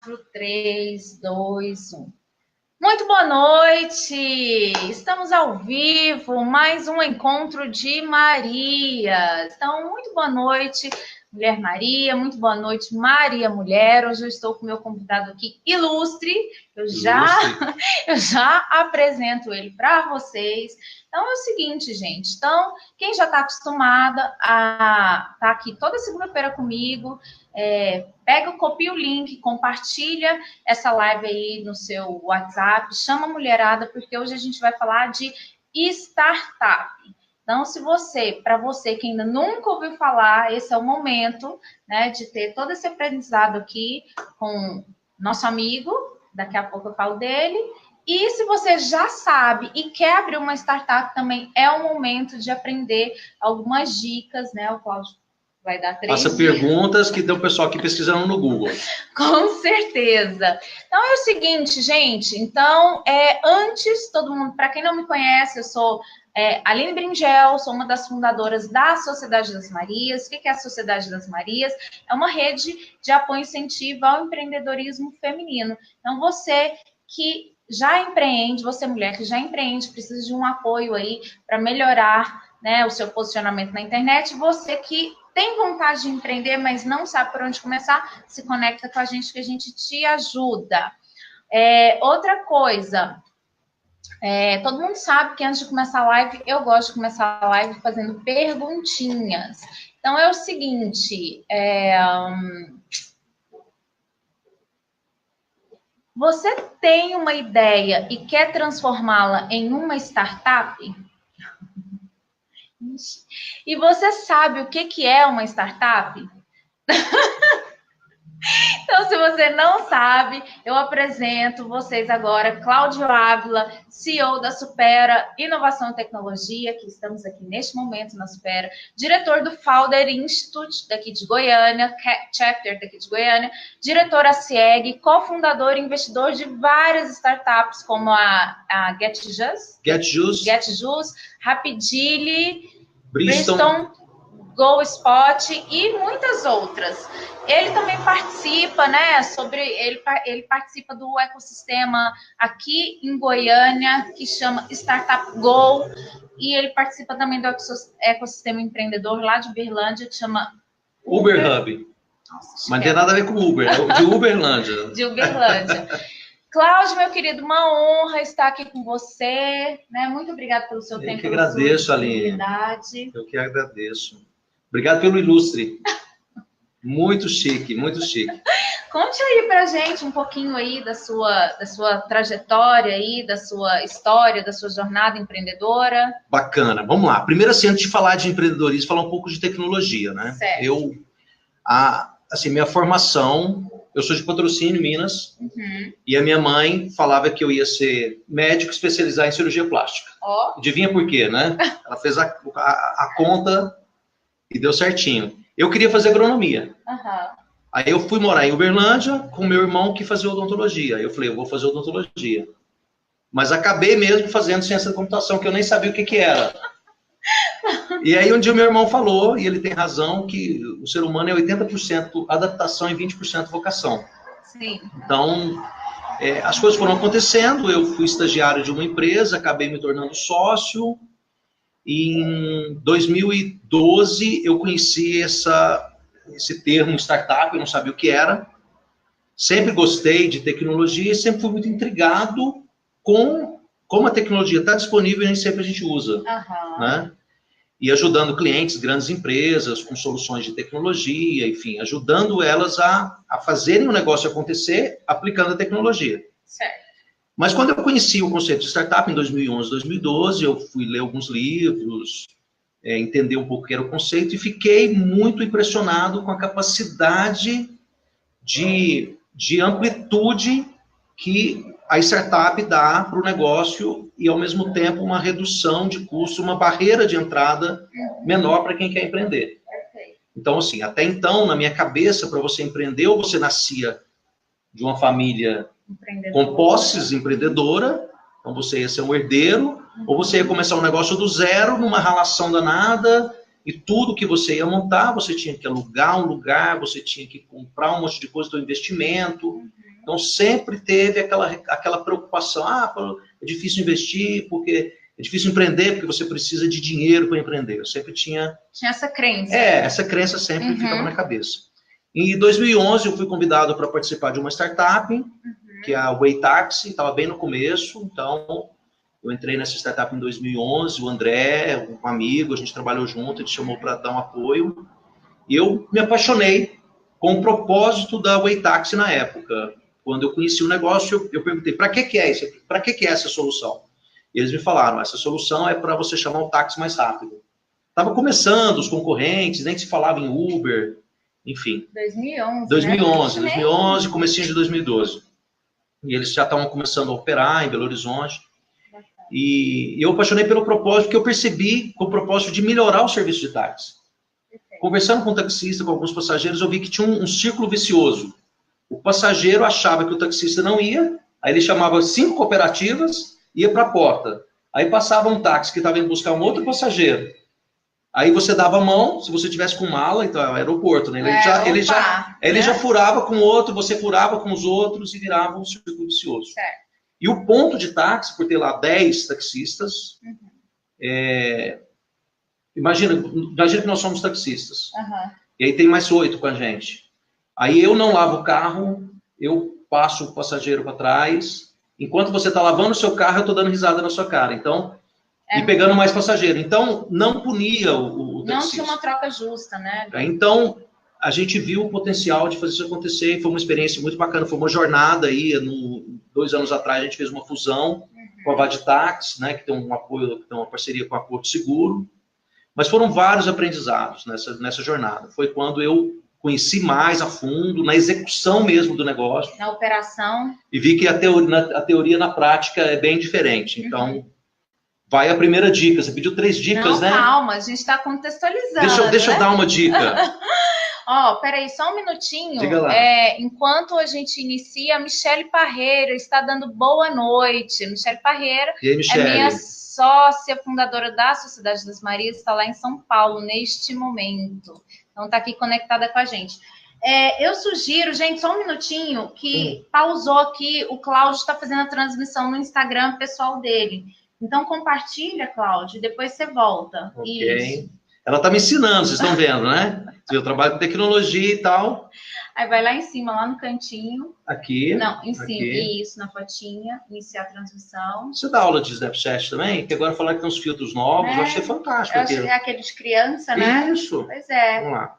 4, 3, 2, 1. Muito boa noite! Estamos ao vivo, mais um encontro de Maria. Então, muito boa noite, Mulher Maria, muito boa noite, Maria Mulher. Hoje eu estou com o meu convidado aqui, ilustre. Eu já apresento ele para vocês. Então, é o seguinte, gente. Então, quem já está acostumada a estar aqui toda segunda-feira comigo, pega, copia o link, compartilha essa live aí no seu WhatsApp, chama a mulherada, porque hoje a gente vai falar de startup. Então, para você que ainda nunca ouviu falar, esse é o momento, né, de ter todo esse aprendizado aqui com nosso amigo, daqui a pouco eu falo dele. E se você já sabe e quer abrir uma startup, também é o momento de aprender algumas dicas, né? O Cláudio vai dar 3 Faça perguntas que tem o pessoal aqui pesquisando no Google. Com certeza. Então é o seguinte, gente. Então, antes, todo mundo, para quem não me conhece, eu sou Aline Bringel, sou uma das fundadoras da Sociedade das Marias. O que é a Sociedade das Marias? É uma rede de apoio e incentivo ao empreendedorismo feminino. Então, você que já empreende, você mulher que já empreende, precisa de um apoio aí para melhorar, né, o seu posicionamento na internet. Você que tem vontade de empreender, mas não sabe por onde começar, se conecta com a gente que a gente te ajuda. Outra coisa, todo mundo sabe que antes de começar a live, eu gosto de começar a live fazendo perguntinhas. Então, é o seguinte, você tem uma ideia e quer transformá-la em uma startup? E você sabe o que é uma startup? Então, se você não sabe, eu apresento vocês agora Cláudio Ávila, CEO da Supera Inovação e Tecnologia, que estamos aqui neste momento na Supera, diretor do Founder Institute daqui de Goiânia, chapter daqui de Goiânia, diretor da CIEG, cofundador e investidor de várias startups, como a GetJuice, Rapidly, Bristol, GoSpot e muitas outras. Ele também participa, né, ele participa do ecossistema aqui em Goiânia, que chama Startup Go, e ele participa também do ecossistema empreendedor lá de Uberlândia, que chama Uber Hub. Nossa, mas não tem nada a ver com Uber, é de Uberlândia. De Uberlândia. Cláudio, meu querido, uma honra estar aqui com você, né? Muito obrigada pelo seu tempo. Eu que agradeço, Aline. Eu que agradeço. Obrigado pelo ilustre. Muito chique, muito chique. Conte aí pra gente um pouquinho aí da sua trajetória aí, da sua história, da sua jornada empreendedora. Bacana. Vamos lá. Primeiro, assim, antes de falar de empreendedorismo, falar um pouco de tecnologia, né? Certo. Minha formação, eu sou de Patrocínio, Minas, e a minha mãe falava que eu ia ser médico especializado em cirurgia plástica. Adivinha por quê, né? Ela fez a conta e deu certinho. Eu queria fazer agronomia. Aí eu fui morar em Uberlândia com meu irmão que fazia odontologia. Eu falei, eu vou fazer odontologia. Mas acabei mesmo fazendo ciência da computação, que eu nem sabia o que era. E aí um dia meu irmão falou, e ele tem razão, que o ser humano é 80% adaptação e 20% vocação. Sim. Então, as coisas foram acontecendo, eu fui estagiário de uma empresa, acabei me tornando sócio. Em 2012, eu conheci esse termo startup, eu não sabia o que era. Sempre gostei de tecnologia e sempre fui muito intrigado com como a tecnologia está disponível e nem sempre a gente usa. Né? E ajudando clientes, grandes empresas, com soluções de tecnologia, enfim, ajudando elas a fazerem o negócio acontecer aplicando a tecnologia. Certo. Mas quando eu conheci o conceito de startup em 2011, 2012, eu fui ler alguns livros, entender um pouco o que era o conceito e fiquei muito impressionado com a capacidade de amplitude que a startup dá para o negócio e, ao mesmo tempo, uma redução de custo, uma barreira de entrada menor para quem quer empreender. Então, assim, até então, na minha cabeça, para você empreender, ou você nascia de uma família com posses empreendedora, então você ia ser um herdeiro, ou você ia começar um negócio do zero, numa relação danada, e tudo que você ia montar, você tinha que alugar um lugar, você tinha que comprar um monte de coisa do investimento, Então, sempre teve aquela preocupação, é difícil investir, porque é difícil empreender, porque você precisa de dinheiro para empreender. Eu sempre tinha... Tinha essa crença. Essa crença sempre ficava na cabeça. Em 2011, eu fui convidado para participar de uma startup, que é a Way Taxi, estava bem no começo, então eu entrei nessa startup em 2011, o André, um amigo, a gente trabalhou junto, ele chamou para dar um apoio, e eu me apaixonei com o propósito da Way Taxi na época. Quando eu conheci o negócio, eu perguntei, para que é isso? Para que é essa solução? E eles me falaram, essa solução é para você chamar o táxi mais rápido. Estava começando os concorrentes, nem se falava em Uber, enfim. 2011, comecinho de 2012. E eles já estavam começando a operar em Belo Horizonte. E eu apaixonei pelo propósito, porque eu percebi com o propósito de melhorar o serviço de táxi. Conversando com o taxista, com alguns passageiros, eu vi que tinha um círculo vicioso. O passageiro achava que o taxista não ia, aí ele chamava 5 cooperativas, ia para a porta. Aí passava um táxi que estava indo buscar um outro passageiro. Aí você dava a mão, se você tivesse com mala, então é o aeroporto, né? Ele já furava com o outro, você furava com os outros e virava um círculo vicioso. Certo. E o ponto de táxi, por ter lá 10 taxistas, imagina que nós somos taxistas. E aí tem mais 8 com a gente. Aí eu não lavo o carro, eu passo o passageiro para trás. Enquanto você está lavando o seu carro, eu estou dando risada na sua cara. Então, e pegando mais passageiro. Então, não punia o taxista. Não tinha uma troca justa, né? Então, a gente viu o potencial de fazer isso acontecer. Foi uma experiência muito bacana. Foi uma jornada aí. 2 anos atrás, a gente fez uma fusão com a Vaditax, né, que tem um apoio, que tem uma parceria com a Porto Seguro. Mas foram vários aprendizados nessa jornada. Foi quando eu conheci mais a fundo, na execução mesmo do negócio. Na operação. E vi que a teoria na prática é bem diferente. Então, vai a primeira dica. Você pediu 3 dicas, né? Calma, a gente está contextualizando. Deixa eu dar uma dica. Peraí, só um minutinho. Diga lá. Enquanto a gente inicia, a Michele Parreira está dando boa noite. Michele Parreira E aí, Michele? é minha sócia fundadora da Sociedade das Marias, está lá em São Paulo neste momento. Então, está aqui conectada com a gente. Eu sugiro, gente, só um minutinho, que pausou aqui, o Cláudio está fazendo a transmissão no Instagram pessoal dele. Então, compartilha, Cláudio, e depois você volta. Ok. Isso. Ela está me ensinando, vocês estão vendo, né? Eu trabalho com tecnologia e tal. Aí vai lá em cima, lá no cantinho. Aqui. Não, em cima. Aqui. Isso, na fotinha. Iniciar a transmissão. Você dá aula de Snapchat também? Porque agora falaram que tem uns filtros novos. Eu achei fantástico. Eu acho que é aquele de criança, né? Isso. Pois é. Vamos lá.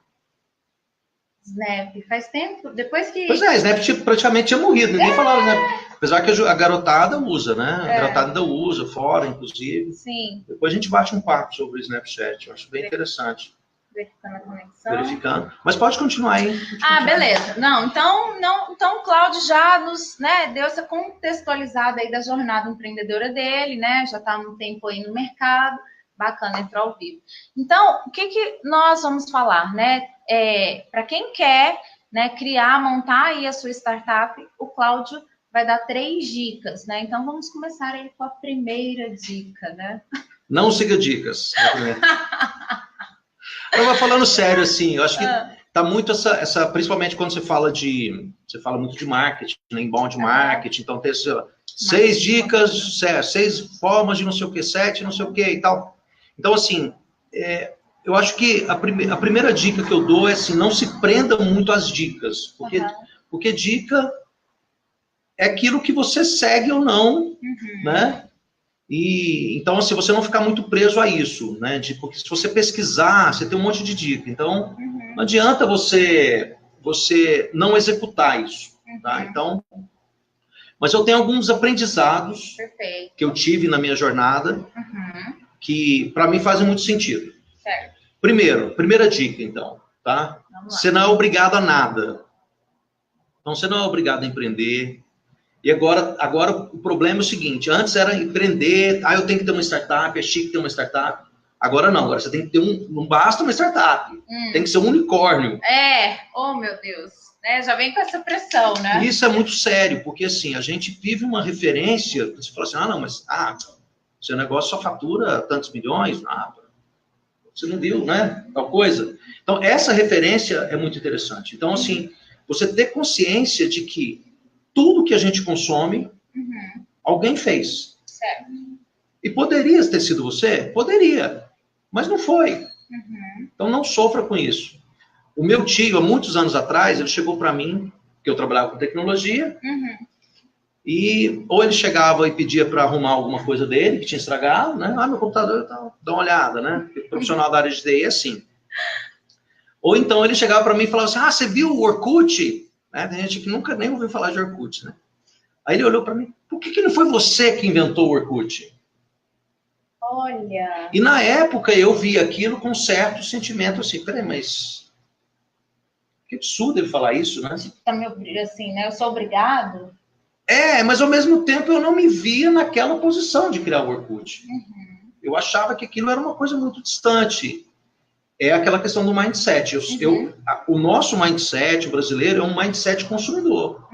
Snap. Faz tempo. Depois que... Pois é, Snap praticamente tinha morrido. Ninguém falava, né? Apesar que a garotada usa, né? A garotada ainda usa, fora, inclusive. Sim. Depois a gente bate um papo sobre o Snapchat. Eu acho bem interessante. Verificando a conexão. Verificando. Mas pode continuar aí. Beleza. Então o Cláudio já nos, né, deu essa contextualizada aí da jornada empreendedora dele, né? Já está um tempo aí no mercado. Bacana entrar ao vivo. Então, o que nós vamos falar, né? Para quem quer, né, criar, montar aí a sua startup, o Cláudio vai dar 3 dicas, né? Então, vamos começar aí com a primeira dica, né? Não siga dicas. Eu vou falando sério, assim, eu acho que tá muito essa principalmente quando você fala muito de marketing, né, inbound marketing, então tem 6 dicas, 6 formas de não sei o que, 7 não sei o que e tal. Então, assim, eu acho que a primeira dica que eu dou é assim, não se prenda muito às dicas, porque dica é aquilo que você segue ou não, né? E então, assim, você não ficar muito preso a isso, né? Porque se você pesquisar, você tem um monte de dica. Então, não adianta você não executar isso, tá? Então, mas eu tenho alguns aprendizados que eu tive na minha jornada que, para mim, fazem muito sentido. Certo. Primeira dica, então, tá? Você não é obrigado a nada. Então, você não é obrigado a empreender. E agora o problema é o seguinte, antes era empreender, eu tenho que ter uma startup, é chique ter uma startup. Agora não, agora você tem que ter não basta uma startup, tem que ser um unicórnio. Oh meu Deus, já vem com essa pressão, né? Isso é muito sério, porque assim, a gente vive uma referência, você fala assim, seu negócio só fatura tantos milhões, você não viu, né, tal coisa. Então, essa referência é muito interessante. Então, assim, você ter consciência de que tudo que a gente consome, alguém fez. Certo. E poderia ter sido você? Poderia. Mas não foi. Então não sofra com isso. O meu tio, há muitos anos atrás, ele chegou para mim, que eu trabalhava com tecnologia, e ou ele chegava e pedia para arrumar alguma coisa dele, que tinha estragado, né? Ah, meu computador, tá, dá uma olhada, né? Porque o profissional da área de TI é assim. Ou então ele chegava para mim e falava assim, ah, você viu o Orkut? Né? Tem gente que nunca nem ouviu falar de Orkut, né? Aí ele olhou para mim, por que não foi você que inventou o Orkut? Olha. E na época eu vi aquilo com certo sentimento assim, peraí, mas que absurdo ele falar isso, né? Tá me assim, né? Eu sou obrigado. Mas ao mesmo tempo eu não me via naquela posição de criar o Orkut. Eu achava que aquilo era uma coisa muito distante. É aquela questão do mindset. O nosso mindset, o brasileiro, é um mindset consumidor.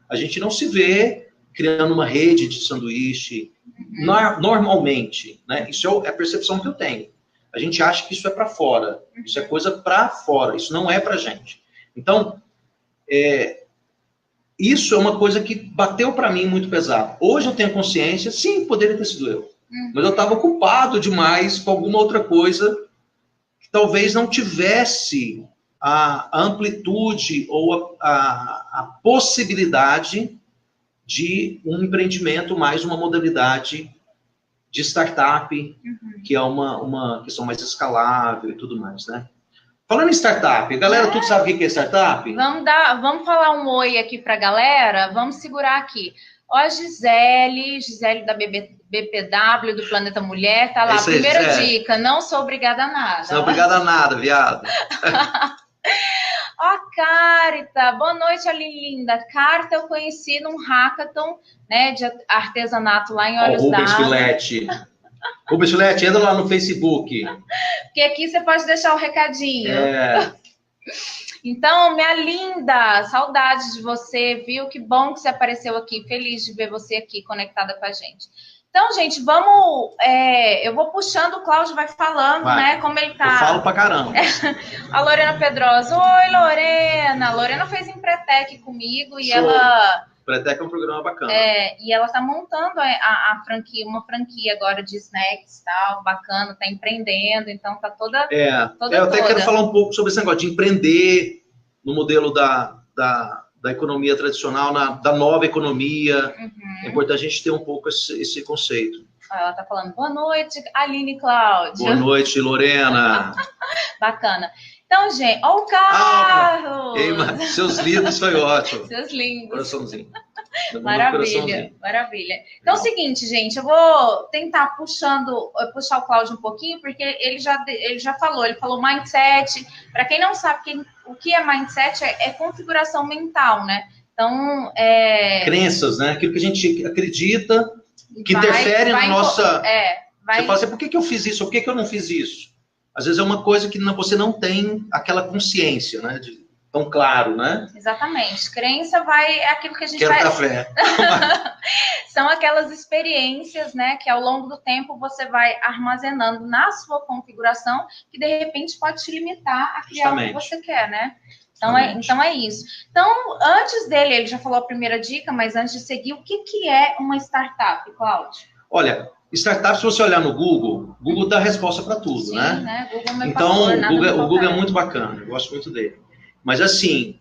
A gente não se vê criando uma rede de sanduíche normalmente, né? Isso é a percepção que eu tenho. A gente acha que isso é para fora. Isso é coisa para fora. Isso não é para gente. Então, isso é uma coisa que bateu para mim muito pesado. Hoje eu tenho consciência, sim, poderia ter sido eu. Mas eu estava ocupado demais com alguma outra coisa que talvez não tivesse a amplitude ou a possibilidade de um empreendimento mais uma modalidade de startup, que é uma questão mais escalável e tudo mais, né? Falando em startup, galera, tudo sabe o que é startup? Vamos falar um oi aqui para a galera? Vamos segurar aqui. Ó, a Gisele da BPW, do Planeta Mulher, tá lá. Aí, primeira Gisele. Dica, não sou obrigada a nada. Não é obrigada a nada, viado. Ó, Carita, boa noite, ali linda. Carta eu conheci num hackathon, né, de artesanato lá em Olhos d'Água. Rubens Filete. Rubens Filete, entra lá no Facebook. Porque aqui você pode deixar o recadinho. Então, minha linda, saudade de você, viu? Que bom que você apareceu aqui. Feliz de ver você aqui conectada com a gente. Então, gente, vamos... eu vou puxando, o Cláudio vai falando, né? Como ele tá... Eu falo pra caramba. A Lorena Pedrosa. Oi, Lorena. A Lorena fez Empretec comigo e ela... Empretec é um programa bacana. E ela tá montando a franquia, uma franquia agora de snacks e tal, bacana, tá empreendendo, então tá toda... eu até quero falar um pouco sobre esse negócio de empreender no modelo da economia tradicional, da nova economia. É importante a gente ter um pouco esse conceito. Ela tá falando, boa noite, Aline Cláudia. Boa noite, Lorena. Bacana. Então, gente, ó o Carlos! Ei, seus lindos foi ótimo. Seus lindos. Coraçãozinho. Maravilha, maravilha. Então é o seguinte, gente, eu vou tentar puxar o Cláudio um pouquinho, porque ele já falou mindset. Para quem não sabe o que é mindset, é configuração mental, né? Então, crenças, né? Aquilo que a gente acredita, que interfere na nossa... Você fala assim, por que eu fiz isso? Por que eu não fiz isso? Às vezes é uma coisa que você não tem aquela consciência, né? Tão claro, né? Exatamente. Crença é aquilo que a gente Quero café. São aquelas experiências, né, que ao longo do tempo você vai armazenando na sua configuração, que de repente pode te limitar a criar o que você quer, né? Então é isso. Então, antes dele, ele já falou a primeira dica, mas antes de seguir, o que é uma startup, Cláudio? Olha, startup, se você olhar no Google, Google dá resposta para tudo, sim, né? Google então, o Google é muito bacana, eu gosto muito dele. Mas, assim,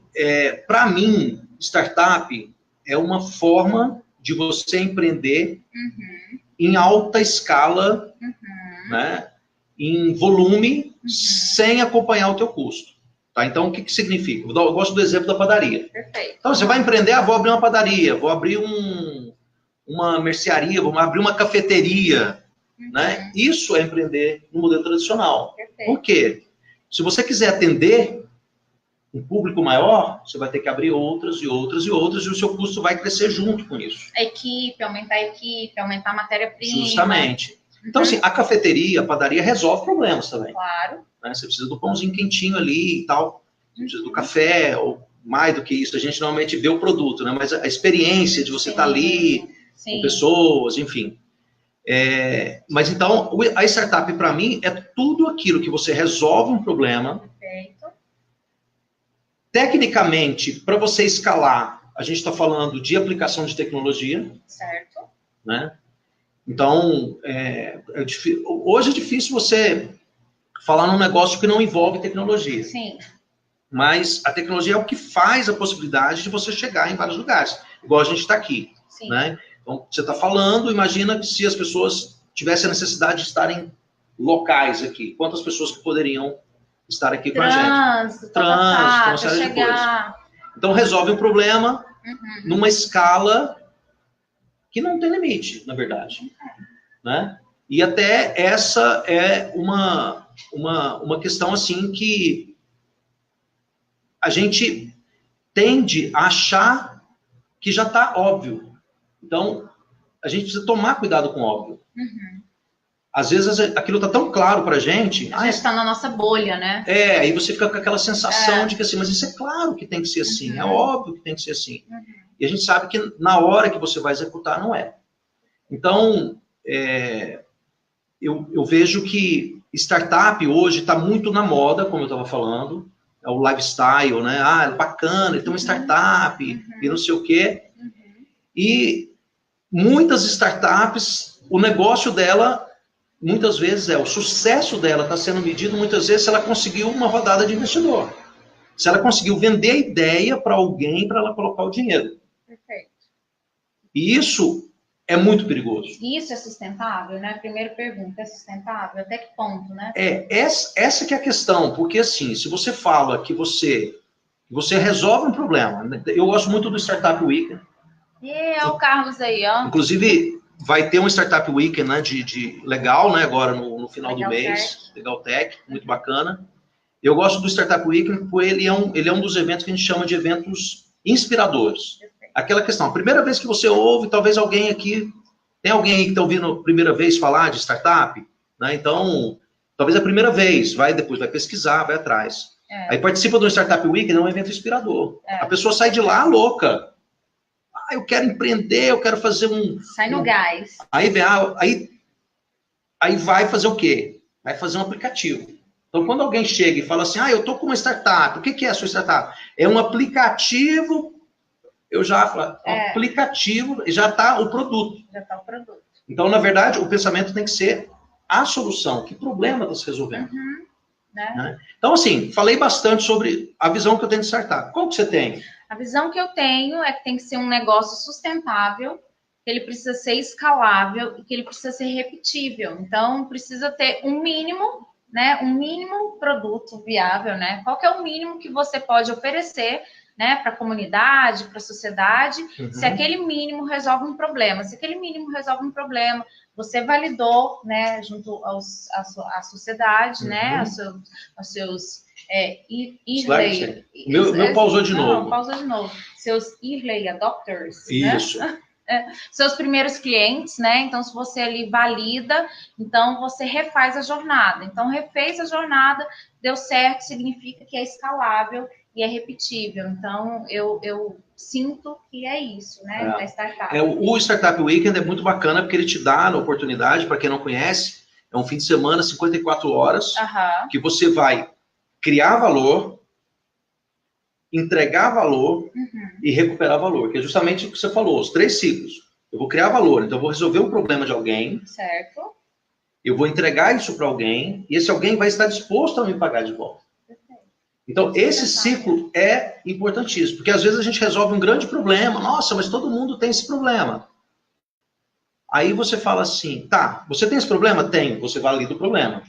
para mim, startup é uma forma de você empreender em alta escala, né? Em volume, sem acompanhar o teu custo. Tá? Então, o que significa? Eu gosto do exemplo da padaria. Perfeito. Então, você vai empreender, vou abrir uma padaria, vou abrir uma mercearia, vou abrir uma cafeteria. Né? Isso é empreender no modelo tradicional. Perfeito. Por quê? Se você quiser atender um público maior, você vai ter que abrir outras e outras e outras, e o seu custo vai crescer junto com isso. Aumentar a equipe, aumentar a matéria-prima. Justamente. Então, assim, a cafeteria, a padaria resolve problemas também. Claro. Né? Você precisa do pãozinho quentinho ali e tal, você precisa do café, ou mais do que isso, a gente normalmente vê o produto, né? Mas a experiência de você estar ali, com pessoas, enfim. Mas então, a startup, para mim, é tudo aquilo que você resolve um problema. Perfeito. Tecnicamente, para você escalar, a gente está falando de aplicação de tecnologia. Certo. Né? Então, hoje é difícil você falar num negócio que não envolve tecnologia. Sim. Mas a tecnologia é o que faz a possibilidade de você chegar em vários lugares. Igual a gente está aqui. Sim. Né? Então, você está falando, imagina que se as pessoas tivessem a necessidade de estarem locais aqui. Quantas pessoas que poderiam estar aqui com a gente? Trânsito, uma série de coisas. Então, resolve um problema numa escala que não tem limite, na verdade. Né? E até essa é uma questão assim que a gente tende a achar que já está óbvio. Então, a gente precisa tomar cuidado com o óbvio. Às vezes aquilo está tão claro para a gente. A gente está na nossa bolha, né? Aí você fica com aquela sensação de que assim, mas isso é claro que tem que ser assim, é óbvio que tem que ser assim. E a gente sabe que na hora que você vai executar, não é. Então, eu vejo que startup hoje está muito na moda, como eu estava falando, é o lifestyle, né? Ah, é bacana, ele tem uma startup e não sei o quê. E muitas startups, o negócio dela, muitas vezes o sucesso dela está sendo medido, muitas vezes, se ela conseguiu uma rodada de investidor. Se ela conseguiu vender a ideia para alguém para ela colocar o dinheiro. Perfeito. E isso é muito perigoso. Isso é sustentável, né? Primeira pergunta, é sustentável? Até que ponto, né? Essa que é a questão, porque assim, se você fala que você resolve um problema, eu gosto muito do Startup Weekend. É o Carlos aí, ó. Inclusive, vai ter um Startup Weekend, né, de legal, né, agora no final do mês, Legal Tech, muito bacana. Eu gosto do Startup Weekend porque ele é um dos eventos que a gente chama de eventos inspiradores. Aquela questão, a primeira vez que você ouve, talvez alguém aqui, tem alguém aí que está ouvindo a primeira vez falar de startup, né? Então, talvez a primeira vez, depois vai pesquisar, vai atrás. Aí participa do Startup Weekend, é um evento inspirador. A pessoa sai de lá louca. Eu quero empreender, eu quero fazer Sai no gás. Aí vai fazer o quê? Vai fazer um aplicativo. Então, quando alguém chega e fala assim, eu estou com uma startup, o que é a sua startup? É um aplicativo, eu já falo, aplicativo, já está o produto. Já está o produto. Então, na verdade, o pensamento tem que ser a solução, que problema está se resolvendo. Né? Então, assim, falei bastante sobre a visão que eu tenho de startup. Qual que você tem? A visão que eu tenho é que tem que ser um negócio sustentável, que ele precisa ser escalável e que ele precisa ser repetível. Então, precisa ter um mínimo, né? Um mínimo produto viável, né? Qual que é o mínimo que você pode oferecer, né, para a comunidade, para a sociedade, se aquele mínimo resolve um problema. Se aquele mínimo resolve um problema, você validou, né, junto à sociedade, né, aos seus early... Meu pausou de novo. Não, pausou de novo. Seus early adopters, Isso. Né? Seus primeiros clientes, né? Então, se você ali valida, então você refaz a jornada. Então, refez a jornada, deu certo, significa que é escalável e é repetível. Então, eu sinto que é isso, né? Da startup. O Startup Weekend é muito bacana porque ele te dá a oportunidade, para quem não conhece, é um fim de semana, 54 horas, que você vai criar valor, entregar valor e recuperar valor, que é justamente o que você falou, os 3 ciclos. Eu vou criar valor, então eu vou resolver um problema de alguém. Certo. Eu vou entregar isso para alguém e esse alguém vai estar disposto a me pagar de volta. Então, esse ciclo é importantíssimo, porque às vezes a gente resolve um grande problema. Nossa, mas todo mundo tem esse problema. Aí você fala assim, tá, você tem esse problema? Tenho. Você valida o problema.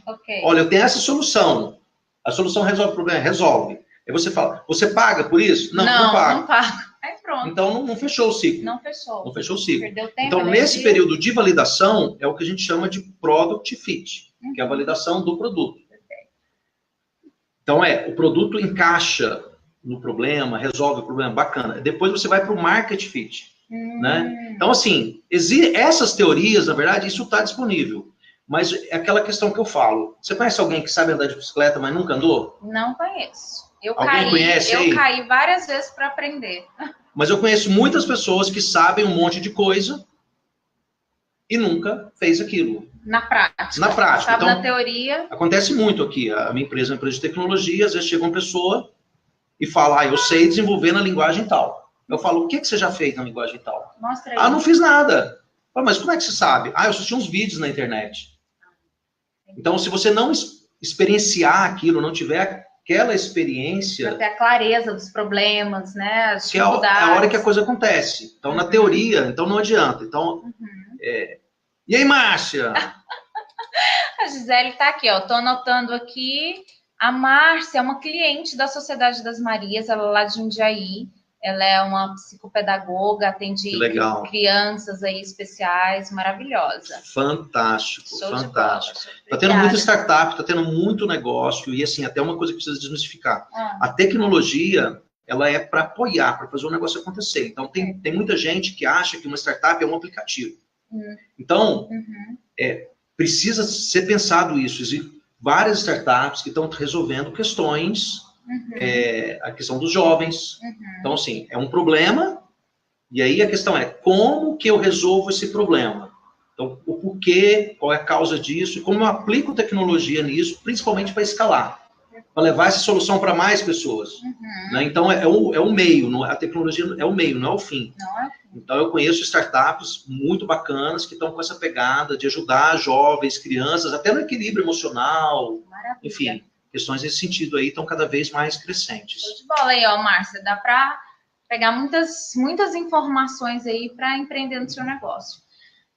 Olha, eu tenho essa solução. A solução resolve o problema? Resolve. Aí você fala, você paga por isso? Não, não paga. Não paga. Aí pronto. Então não fechou o ciclo. Não fechou. Não fechou o ciclo. Perdeu tempo, então, nesse período de validação, é o que a gente chama de product fit, que é a validação do produto. Então, o produto encaixa no problema, resolve o problema, bacana. Depois você vai para o market fit. Né? Então, assim, essas teorias, na verdade, isso está disponível. Mas é aquela questão que eu falo. Você conhece alguém que sabe andar de bicicleta, mas nunca andou? Não conheço. Alguém conhece aí? Eu caí várias vezes para aprender. Mas eu conheço muitas pessoas que sabem um monte de coisa e nunca fez aquilo. Na prática. Na prática. Sabe, então, na teoria. Acontece muito aqui. A minha empresa é uma empresa de tecnologia, às vezes chega uma pessoa e fala, eu sei desenvolver na linguagem tal. Eu falo, o que você já fez na linguagem tal? Mostra aí. Ah, não fiz nada. Mas como é que você sabe? Ah, eu assisti uns vídeos na internet. Então, se você não experienciar aquilo, não tiver aquela experiência... Para ter a clareza dos problemas, né? As que é a hora que a coisa acontece. Então, na teoria, então não adianta. Então, E aí, Márcia? A Gisele está aqui, ó. Estou anotando aqui. A Márcia é uma cliente da Sociedade das Marias, ela é lá de Jundiaí. Ela é uma psicopedagoga, atende crianças aí especiais, maravilhosa. Fantástico, Show fantástico. Está tendo muita startup, está tendo muito negócio, e assim, até uma coisa que precisa desmistificar. A tecnologia, ela é para apoiar, para fazer o negócio acontecer. Então, tem muita gente que acha que uma startup é um aplicativo. Então, precisa ser pensado isso. Existem várias startups que estão resolvendo questões... a questão dos jovens. Então, assim, é um problema, e aí a questão é, como que eu resolvo esse problema? Então, o porquê, qual é a causa disso, e como eu aplico tecnologia nisso, principalmente para escalar, para levar essa solução para mais pessoas. Né? Então, é o meio, a tecnologia é o meio, não é o fim. Então, eu conheço startups muito bacanas que estão com essa pegada de ajudar jovens, crianças, até no equilíbrio emocional, enfim. Questões nesse sentido aí estão cada vez mais crescentes. Show de bola aí, ó, Márcia. Dá para pegar muitas informações aí para empreender no seu negócio.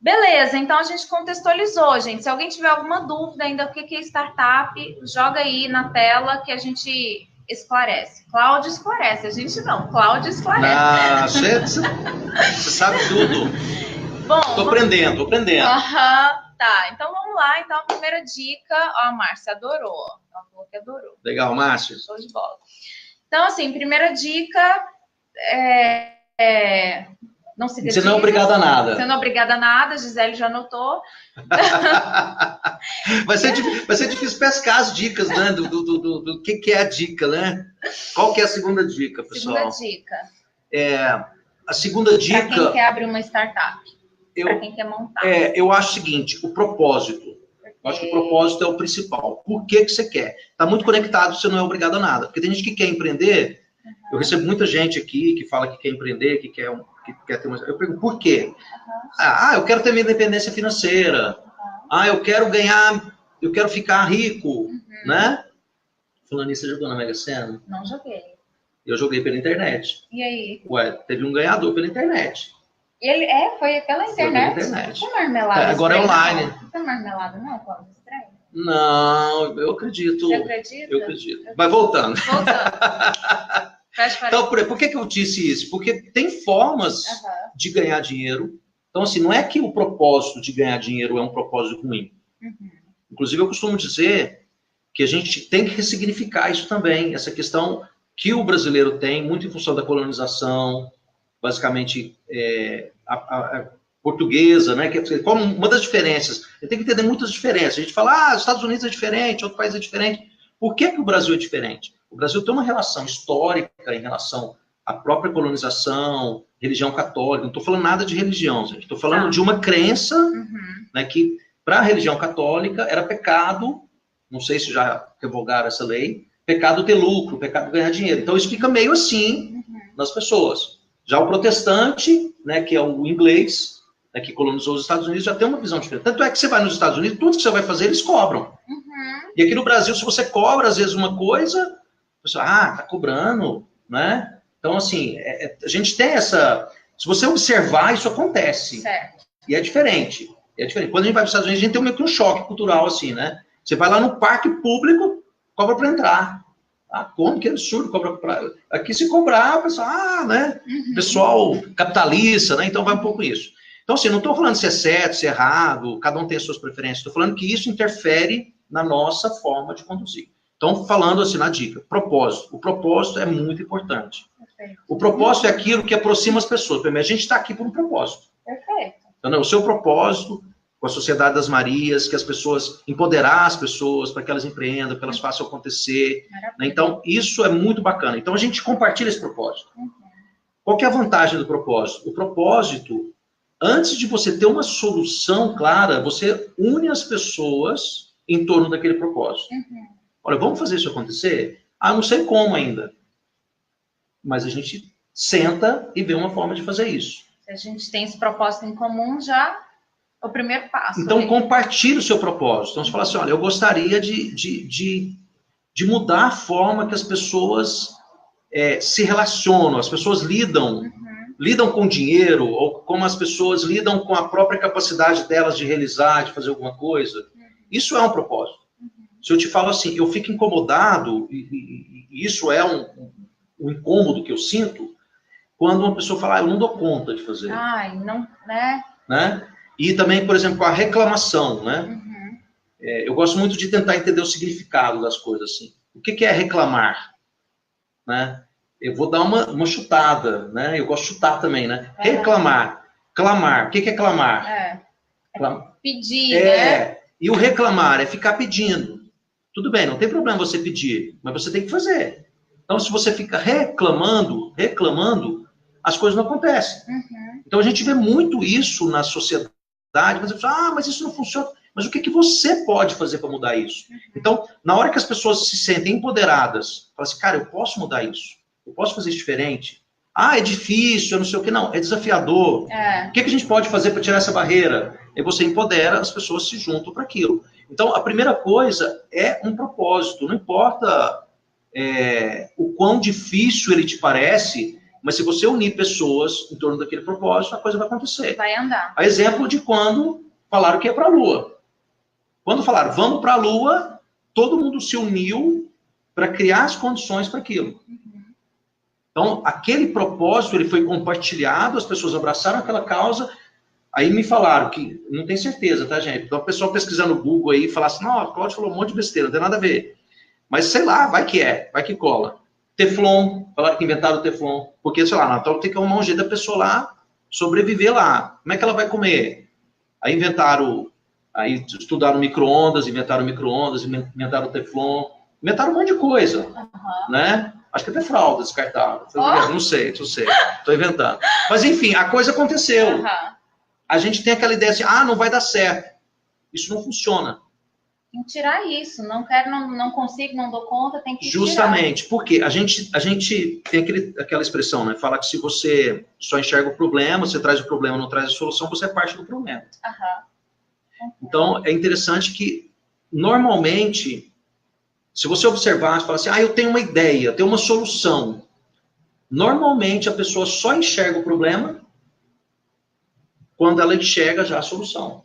Beleza, então a gente contextualizou, gente. Se alguém tiver alguma dúvida ainda o que é startup, joga aí na tela que a gente esclarece. Cláudio esclarece, a gente não. Cláudio esclarece. Ah, você sabe tudo. Bom, tô aprendendo. Tá, então vamos lá. Então, a primeira dica, ó, a Márcia adorou. Ela falou que adorou. Legal, Márcia. Show de bola. Então, assim, primeira dica não se dedica. Você não é obrigada a nada. Você não é obrigada a nada, a Gisele já anotou. Vai ser difícil pescar as dicas, né? Do que é a dica, né? Qual que é a segunda dica, pessoal? Segunda dica. A segunda dica... Para quem quer abrir uma startup. Para quem quer montar. Eu acho o seguinte, o propósito. Eu acho que o propósito é o principal. Por que você quer? Está muito conectado, você não é obrigado a nada. Porque tem gente que quer empreender. Eu recebo muita gente aqui que fala que quer empreender, que quer ter uma... Eu pergunto, por quê? Eu quero ter minha independência financeira. Eu quero ganhar, eu quero ficar rico, né? Falando nisso, você jogou na Mega Sena? Não joguei. Eu joguei pela internet. E aí? Ué, teve um ganhador pela internet. Ele foi pela internet? Foi pela internet. Não tem marmelada agora é online. Não tem marmelada não, Cláudio? Estranho. Não, eu acredito. Você acredita? Eu acredito. Mas voltando. Então, por que eu disse isso? Porque tem formas de ganhar dinheiro. Então, assim, não é que o propósito de ganhar dinheiro é um propósito ruim. Inclusive, eu costumo dizer que a gente tem que ressignificar isso também, essa questão que o brasileiro tem, muito em função da colonização, basicamente a portuguesa, né? Que como uma das diferenças, a gente tem que entender muitas diferenças. A gente fala, os Estados Unidos é diferente, outro país é diferente. Por que o Brasil é diferente? O Brasil tem uma relação histórica em relação à própria colonização, religião católica. Não estou falando nada de religião, gente. Estou falando de uma crença, né, que para a religião católica era pecado, não sei se já revogaram essa lei, pecado ter lucro, pecado ganhar dinheiro. Então isso fica meio assim nas pessoas. Já o protestante, né, que é o inglês, né, que colonizou os Estados Unidos, já tem uma visão diferente. Tanto é que você vai nos Estados Unidos, tudo que você vai fazer, eles cobram. E aqui no Brasil, se você cobra, às vezes, uma coisa, a pessoa, tá cobrando, né? Então, assim, a gente tem essa... Se você observar, isso acontece. Certo. E é diferente. Quando a gente vai para os Estados Unidos, a gente tem meio que um choque cultural, assim, né? Você vai lá no parque público, cobra para entrar. Como que absurdo, cobra pra... Aqui se cobrar, o pessoal, né? Pessoal capitalista, né? Então vai um pouco isso. Então, assim, não estou falando se é certo, se é errado, cada um tem as suas preferências. Estou falando que isso interfere na nossa forma de conduzir. Então, falando assim na dica, propósito. O propósito é muito importante. Perfeito. O propósito é aquilo que aproxima as pessoas. A gente está aqui por um propósito. Perfeito. Então, o seu propósito com a Sociedade das Marias, que as pessoas, empoderar as pessoas para que elas empreendam, que elas façam acontecer. Né? Então, isso é muito bacana. Então, a gente compartilha esse propósito. Qual que é a vantagem do propósito? O propósito, antes de você ter uma solução clara, você une as pessoas em torno daquele propósito. Olha, vamos fazer isso acontecer? Não sei como ainda. Mas a gente senta e vê uma forma de fazer isso. Se a gente tem esse propósito em comum, já é o primeiro passo. Então, compartilhe o seu propósito. Então, você fala assim, olha, eu gostaria de mudar a forma que as pessoas se relacionam, as pessoas lidam com dinheiro, ou como as pessoas lidam com a própria capacidade delas de realizar, de fazer alguma coisa. Isso é um propósito. Se eu te falo assim, eu fico incomodado, e isso é um incômodo que eu sinto, quando uma pessoa fala, eu não dou conta de fazer. Ai, não, né? E também, por exemplo, com a reclamação, né? Eu gosto muito de tentar entender o significado das coisas, assim. O que é reclamar? Né? Eu vou dar uma chutada, né? Eu gosto de chutar também, né? Reclamar. Clamar. O que é clamar? Pedir, né? E o reclamar é ficar pedindo. Tudo bem, não tem problema você pedir, mas você tem que fazer. Então, se você fica reclamando, as coisas não acontecem. Então, a gente vê muito isso na sociedade, mas você fala, mas isso não funciona. Mas o que você pode fazer para mudar isso? Então, na hora que as pessoas se sentem empoderadas, falam assim, cara, eu posso mudar isso. Eu posso fazer isso diferente. É difícil, eu não sei o que. Não, é desafiador. O que a gente pode fazer para tirar essa barreira? E você empodera, as pessoas se juntam para aquilo. Então, a primeira coisa é um propósito. Não importa o quão difícil ele te parece, mas se você unir pessoas em torno daquele propósito, a coisa vai acontecer. Vai andar. A exemplo de quando falaram que ia para a Lua. Quando falaram, vamos para a Lua, todo mundo se uniu para criar as condições para aquilo. Então, aquele propósito, ele foi compartilhado, as pessoas abraçaram aquela causa, aí me falaram que, não tem certeza, tá, gente? Então, o pessoal pesquisando no Google aí, falar assim, não, o Cláudio falou um monte de besteira, não tem nada a ver. Mas, sei lá, vai que cola. Teflon, falaram que inventaram o Teflon, porque, sei lá, então tem que arrumar um jeito da pessoa lá sobreviver lá. Como é que ela vai comer? Aí estudaram micro-ondas, inventaram o Teflon, inventaram um monte de coisa, né? Acho que até fralda descartaram. Não sei, estou inventando. Mas, enfim, a coisa aconteceu. A gente tem aquela ideia assim, não vai dar certo. Isso não funciona. Tem que tirar isso. Não quero, não consigo, não dou conta, tem que Justamente, tirar. porque a gente tem aquela expressão, né? Fala que se você só enxerga o problema, você traz o problema, não traz a solução, você é parte do problema. Então, é interessante que, normalmente, se você observar, você fala assim, eu tenho uma ideia, eu tenho uma solução. Normalmente, a pessoa só enxerga o problema quando ela enxerga já a solução.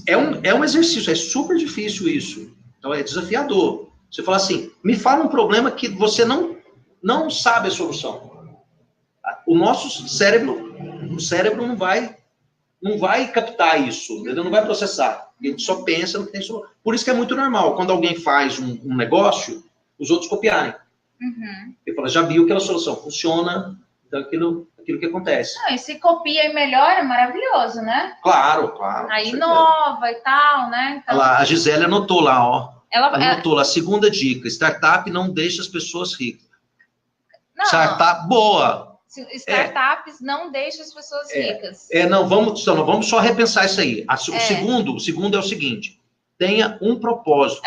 É um exercício, é super difícil isso. Então, é desafiador. Você fala assim, me fala um problema que você não sabe a solução. O nosso cérebro não vai captar isso, entendeu? Não vai processar. A gente só pensa no que tem solução. Por isso que é muito normal, quando alguém faz um negócio, os outros copiarem. Ele fala, já viu aquela solução, funciona, então aquilo que acontece. E se copia e melhora, é maravilhoso, né? Claro. Aí inova e tal, né? Então, olha lá, a Gisele anotou lá, ó. Ela anotou lá, segunda dica, startup não deixa as pessoas ricas. Não, startup, boa. Startups não deixam as pessoas ricas. Não, vamos só repensar isso aí. O segundo é o seguinte, tenha um propósito.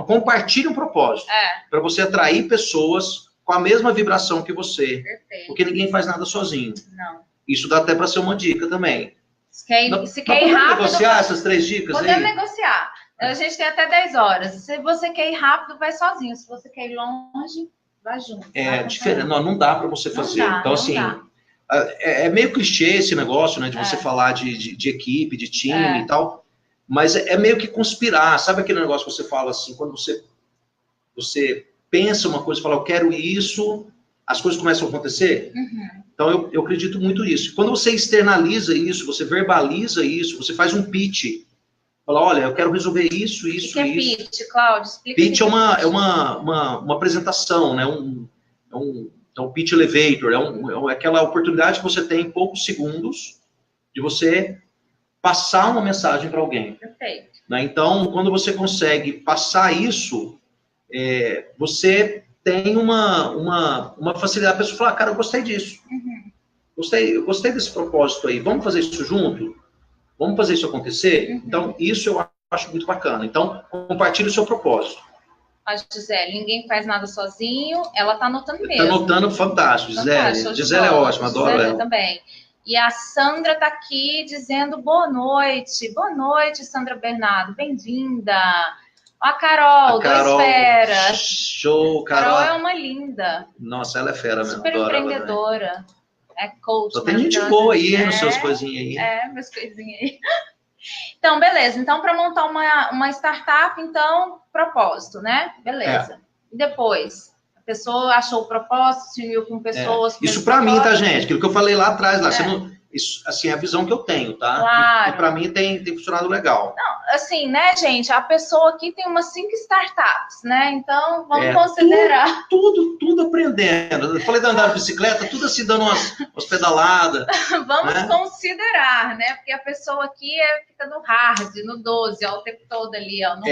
Compartilhe um propósito. Para você atrair pessoas com a mesma vibração que você. Perfeito. Porque ninguém faz nada sozinho. Não. Isso dá até para ser uma dica também. Se quer ir rápido... negociar essas 3 dicas aí? Podemos negociar. A gente tem até 10 horas. Se você quer ir rápido, vai sozinho. Se você quer ir longe, vai junto. É diferente. Não dá para você fazer. Então, assim, é meio clichê esse negócio, né? De você falar de equipe, de time e tal. Mas é meio que conspirar. Sabe aquele negócio que você fala assim, quando você pensa uma coisa e fala, eu quero isso, as coisas começam a acontecer? Então, eu acredito muito nisso. Quando você externaliza isso, você verbaliza isso, você faz um pitch, fala, olha, eu quero resolver isso. O que é pitch, Cláudio? Explica. Pitch é uma apresentação, né? Um pitch elevator, é aquela oportunidade que você tem em poucos segundos de você passar uma mensagem para alguém. Perfeito. Né? Então, quando você consegue passar isso, você tem uma facilidade. A pessoa fala, cara, eu gostei disso. Eu gostei desse propósito aí. Vamos fazer isso junto? Vamos fazer isso acontecer? Então, isso eu acho muito bacana. Então, compartilhe o seu propósito. A Gisele, ninguém faz nada sozinho. Ela tá anotando mesmo. Tá anotando, fantástico. Gisele, Gisele é ótima, adoro Gisele ela. Também. E a Sandra tá aqui dizendo boa noite. Boa noite, Sandra Bernardo. Bem-vinda. A Carol, do Esfera. Show, Carol é uma linda. Nossa, ela é fera mesmo. Super empreendedora. É coach. Só tem gente boa aí, nos seus coisinhas aí. Meus coisinhas aí. Então, beleza. Então, para montar uma startup, então, propósito, né? Beleza. E depois, a pessoa achou o propósito, se uniu com pessoas... Isso para mim, tá, gente? Aquilo que eu falei lá atrás, lá, isso, assim, é a visão que eu tenho, tá? Claro. E para mim tem funcionado legal. Não, assim, né, gente? A pessoa aqui tem umas 5 startups, né? Então, vamos considerar. Tudo aprendendo. Eu falei de andar de bicicleta, tudo assim, dando umas pedaladas. Vamos considerar, né? Porque a pessoa aqui fica no hard, no 12, ó, o tempo todo ali, ó, no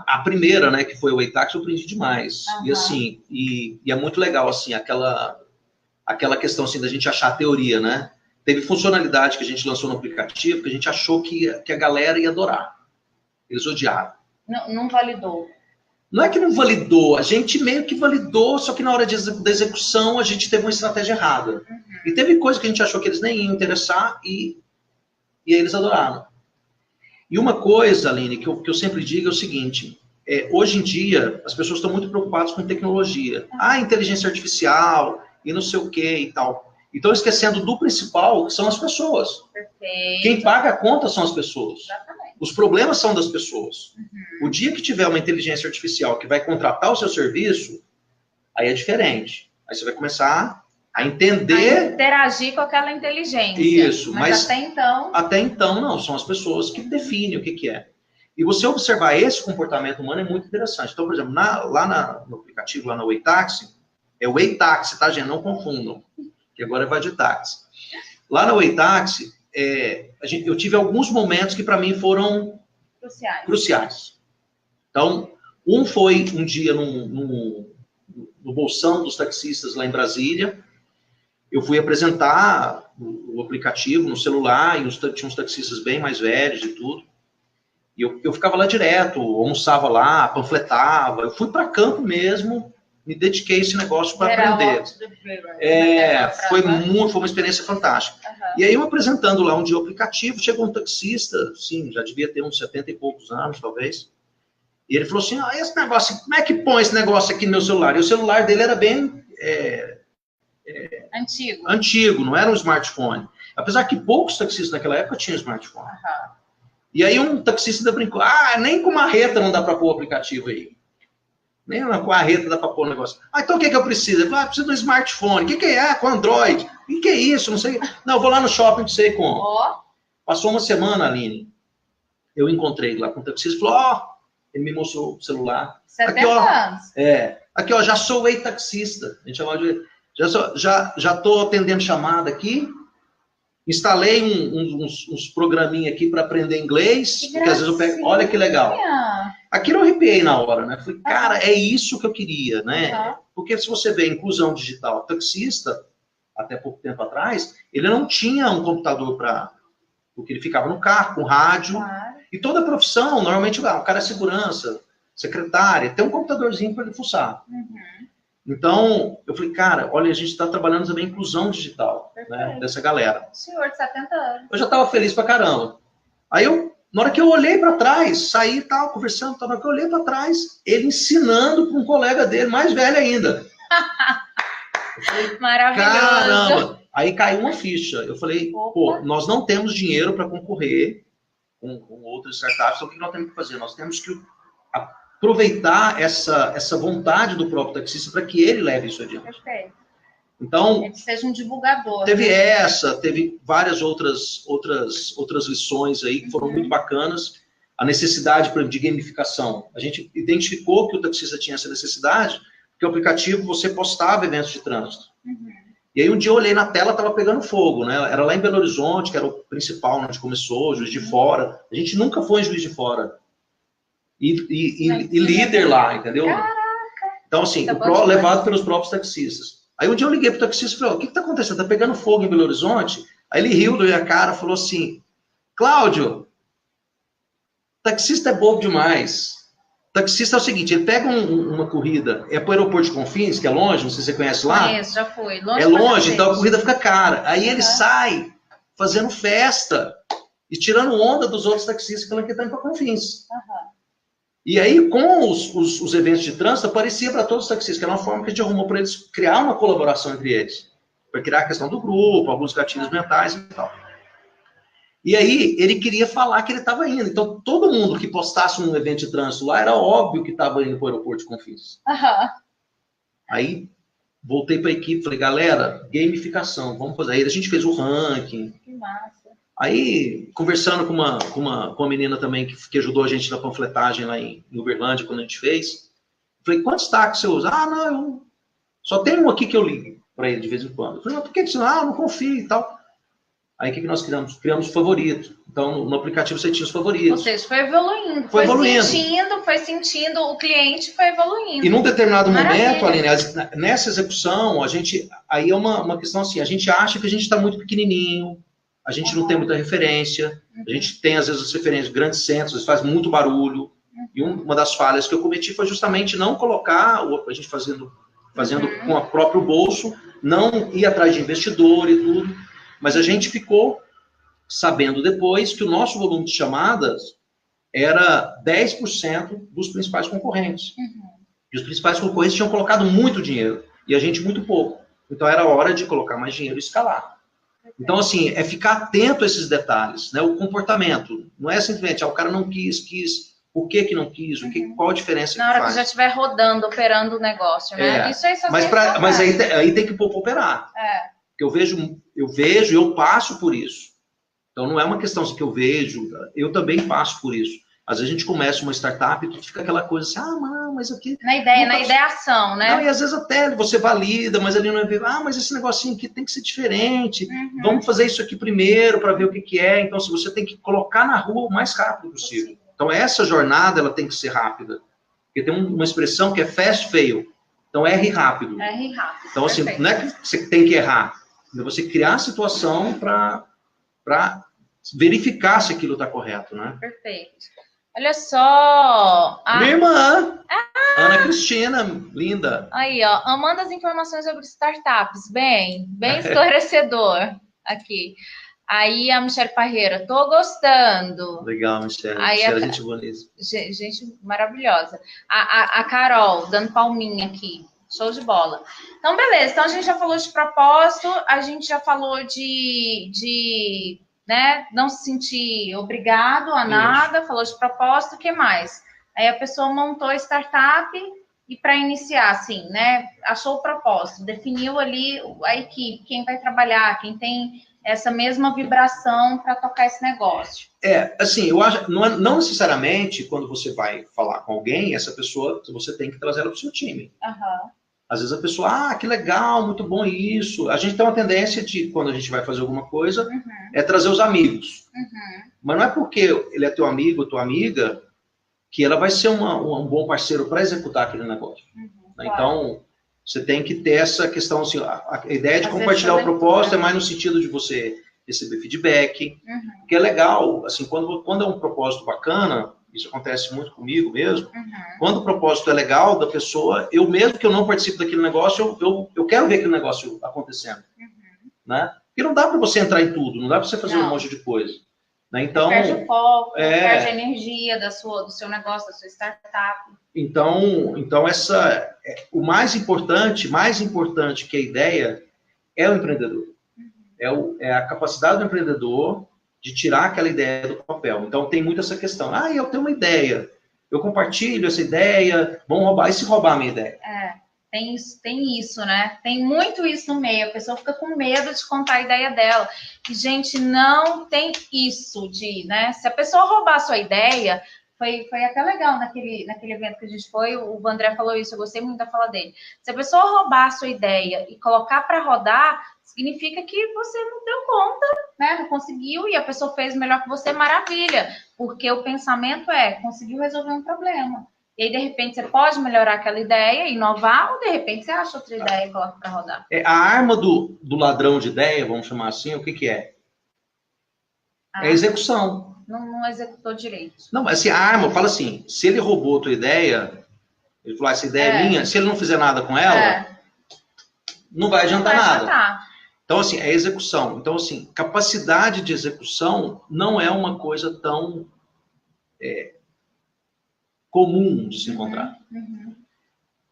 a primeira, né, que foi o Weitaxi, eu aprendi demais. E assim, e é muito legal, assim, aquela questão, assim, da gente achar a teoria, né? Teve funcionalidade que a gente lançou no aplicativo que a gente achou que a galera ia adorar. Eles odiaram. Não validou. Não é que não validou, a gente meio que validou, só que na hora da execução a gente teve uma estratégia errada. E teve coisa que a gente achou que eles nem iam interessar e aí eles adoraram. E uma coisa, Aline, que eu sempre digo é o seguinte, hoje em dia as pessoas estão muito preocupadas com tecnologia. Inteligência artificial e não sei o que e tal. Então, esquecendo do principal, que são as pessoas. Perfeito. Quem paga a conta são as pessoas. Exatamente. Os problemas são das pessoas. O dia que tiver uma inteligência artificial que vai contratar o seu serviço, aí é diferente. Aí você vai começar a entender... A interagir com aquela inteligência. Isso. Mas até então... Até então, não. São as pessoas que definem o que é. E você observar esse comportamento humano é muito interessante. Então, por exemplo, no aplicativo, lá no Weitaxi, é o Weitaxi, tá, gente? Não confundam. Que agora vai de táxi. Lá no Weitaxi, eu tive alguns momentos que para mim foram cruciais. Então, um foi um dia no Bolsão dos taxistas lá em Brasília. Eu fui apresentar o aplicativo no celular e tinha uns taxistas bem mais velhos e tudo. E eu ficava lá direto, almoçava lá, panfletava. Eu fui para campo mesmo, me dediquei a esse negócio para aprender. Foi uma experiência fantástica. E aí eu apresentando lá um dia o aplicativo, chegou um taxista, sim, já devia ter uns 70 e poucos anos, talvez. E ele falou assim, esse negócio, como é que põe esse negócio aqui no meu celular? E o celular dele era bem... Antigo, não era um smartphone. Apesar que poucos taxistas naquela época tinham smartphone. E aí um taxista ainda brincou, nem com marreta não dá para pôr o aplicativo aí. Nem com a reta dá para pôr o negócio. Então o que eu preciso? Eu preciso de um smartphone. O que é? Com Android. O que é isso? Não sei. Não, eu vou lá no shopping, não sei como. Passou uma semana, Aline. Eu encontrei lá com o taxista e falou, ele me mostrou o celular. 70 anos. Aqui, já sou taxista. A gente chamava de... Já estou atendendo chamada aqui. Instalei uns programinhas aqui para aprender inglês. Porque às vezes eu pego... Olha que legal. Aquilo eu arrepiei na hora, né? Falei, cara, é isso que eu queria, né? Porque se você vê a inclusão digital, taxista, até pouco tempo atrás, ele não tinha um computador porque ele ficava no carro, com rádio. E toda profissão, normalmente, o cara é segurança, secretária, tem um computadorzinho para ele fuçar. Então, eu falei, cara, olha, a gente está trabalhando também inclusão digital, né, dessa galera. Senhor de 70 anos. Eu já estava feliz pra caramba. Aí na hora que eu olhei para trás, saí e tal, conversando, na hora que eu olhei para trás, ele ensinando para um colega dele, mais velho ainda. Maravilhoso. Caramba! Aí caiu uma ficha. Eu falei, nós não temos dinheiro para concorrer com outras startups, então o que nós temos que fazer? Nós temos que aproveitar essa vontade do próprio taxista para que ele leve isso adiante. Perfeito. Então, ele seja um divulgador. Teve teve várias outras lições aí que foram muito bacanas. A necessidade de gamificação. A gente identificou que o taxista tinha essa necessidade, porque o aplicativo você postava eventos de trânsito. E aí um dia eu olhei na tela, estava pegando fogo, né? Era lá em Belo Horizonte, que era o principal onde começou, Juiz de Fora. A gente nunca foi em Juiz de Fora. E líder lá, entendeu? Caraca. Então, assim, levado pelos próprios taxistas. Aí um dia eu liguei pro taxista e falei, o que está acontecendo? Tá pegando fogo em Belo Horizonte? Aí ele riu da minha cara, falou assim, Cláudio, taxista é bobo demais. Taxista é o seguinte, ele pega uma corrida, é para o aeroporto de Confins, que é longe, não sei se você conhece lá. Conheço, já fui. Longe é longe, então a corrida fica cara. Aí ele sai fazendo festa e tirando onda dos outros taxistas que estão indo para Confins. E aí, com os eventos de trânsito, aparecia para todos os taxistas, que era uma forma que a gente arrumou para eles criar uma colaboração entre eles. Para criar a questão do grupo, alguns gatilhos mentais e tal. E aí, ele queria falar que ele estava indo. Então, todo mundo que postasse um evento de trânsito lá, era óbvio que estava indo para o aeroporto de Confins. Aí, voltei para a equipe, falei, galera, gamificação, vamos fazer. Aí a gente fez o ranking. Que massa. Aí, conversando com uma menina também que ajudou a gente na panfletagem lá em Uberlândia, quando a gente fez, falei, quantos táxis você usa? Ah, não, eu só tem um aqui que eu ligo para ele de vez em quando. Eu falei, mas por que você não? Ah, não confio e tal. Aí o que nós criamos? Criamos o favorito. Então, no aplicativo você tinha os favoritos. Ou seja, foi evoluindo. Foi evoluindo. Foi sentindo, o cliente foi evoluindo. E num determinado momento, Aline, nessa execução, aí é uma questão assim, a gente acha que a gente está muito pequenininho, a gente não tem muita referência, a gente tem, às vezes, as referências, grandes centros, às vezes faz muito barulho. E uma das falhas que eu cometi foi justamente não colocar, a gente fazendo com o próprio bolso, não ir atrás de investidor e tudo. Mas a gente ficou sabendo depois que o nosso volume de chamadas era 10% dos principais concorrentes. E os principais concorrentes tinham colocado muito dinheiro, e a gente muito pouco. Então era hora de colocar mais dinheiro e escalar. Então, assim, é ficar atento a esses detalhes, né? O comportamento. Não é simplesmente, o cara não quis, por que não quis, qual a diferença na hora que já estiver rodando, operando o negócio, né? Isso aí só mas aí tem que pôr para operar. Eu vejo e eu passo por isso. Então, não é uma questão assim que eu vejo, eu também passo por isso. Às vezes a gente começa uma startup e fica aquela coisa assim, mas aqui... Na ideação, né? Não, e às vezes até você valida, mas ali não é... mas esse negocinho aqui tem que ser diferente. Vamos fazer isso aqui primeiro para ver o que é. Então, se você tem que colocar na rua o mais rápido possível. Então, essa jornada, ela tem que ser rápida. Porque tem uma expressão que é fast fail. Então, erre rápido. Erre rápido. Então, assim, não é que você tem que errar. É você criar a situação para verificar se aquilo está correto, né? Perfeito. Olha só. Minha irmã, Ana Cristina, linda. Aí, ó, amando as informações sobre startups. Bem esclarecedor aqui. Aí a Michelle Parreira, tô gostando. Legal, Michelle. Aí Michelle, gente bonita. Gente maravilhosa. A Carol, dando palminha aqui. Show de bola. Então, beleza. Então, a gente já falou de propósito, a gente já falou de né, não se sentir obrigado a nada, falou de propósito, o que mais? Aí a pessoa montou a startup e para iniciar, assim, né, achou o propósito, definiu ali a equipe, quem vai trabalhar, quem tem essa mesma vibração para tocar esse negócio. Assim, eu acho, não necessariamente quando você vai falar com alguém, essa pessoa, você tem que trazer ela para o seu time. Às vezes a pessoa, que legal, muito bom isso. A gente tem uma tendência de, quando a gente vai fazer alguma coisa, é trazer os amigos. Mas não é porque ele é teu amigo ou tua amiga que ela vai ser um bom parceiro para executar aquele negócio. Então, você tem que ter essa questão, assim, a ideia de compartilhar o propósito é mais no sentido de você receber feedback, que é legal, assim, quando é um propósito bacana, isso acontece muito comigo mesmo, quando o propósito é legal da pessoa, eu mesmo que eu não participe daquele negócio, eu quero ver aquele negócio acontecendo, né? Porque não dá para você entrar em tudo, não dá para você fazer um monte de coisa. Né? Então, você perde o foco, perde a energia do seu negócio, da sua startup. Então o mais importante que a ideia é o empreendedor. É a capacidade do empreendedor de tirar aquela ideia do papel. Então, tem muito essa questão. Eu tenho uma ideia, eu compartilho essa ideia, vão roubar. E se roubar a minha ideia? Tem isso, né? Tem muito isso no meio. A pessoa fica com medo de contar a ideia dela. E, gente, não tem isso né? Se a pessoa roubar a sua ideia, foi até legal naquele evento que a gente foi, o André falou isso, eu gostei muito da fala dele. Se a pessoa roubar a sua ideia e colocar para rodar, significa que você não deu conta, né? Não conseguiu e a pessoa fez melhor que você, maravilha. Porque o pensamento conseguiu resolver um problema. E aí, de repente, você pode melhorar aquela ideia, inovar, ou de repente você acha outra ideia e coloca para rodar. A arma do ladrão de ideia, vamos chamar assim, o que é? É a execução. Não executou direito. Não, mas assim, a arma, fala assim, se ele roubou a tua ideia, ele falou, essa ideia é minha, se ele não fizer nada com ela, não vai adiantar nada. Então, assim, é execução. Então, assim, capacidade de execução não é uma coisa tão comum de se encontrar.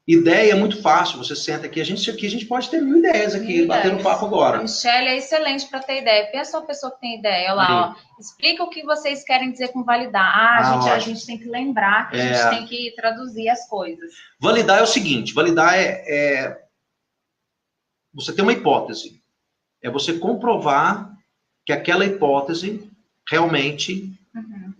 Ideia é muito fácil, você senta aqui, a gente pode ter 1000 ideias aqui, batendo papo agora. A Michelle é excelente para ter ideia. Pensa uma pessoa que tem ideia, olha lá, ó, explica o que vocês querem dizer com validar. A gente tem que lembrar que a gente tem que traduzir as coisas. Validar é o seguinte, validar você tem uma hipótese, é você comprovar que aquela hipótese realmente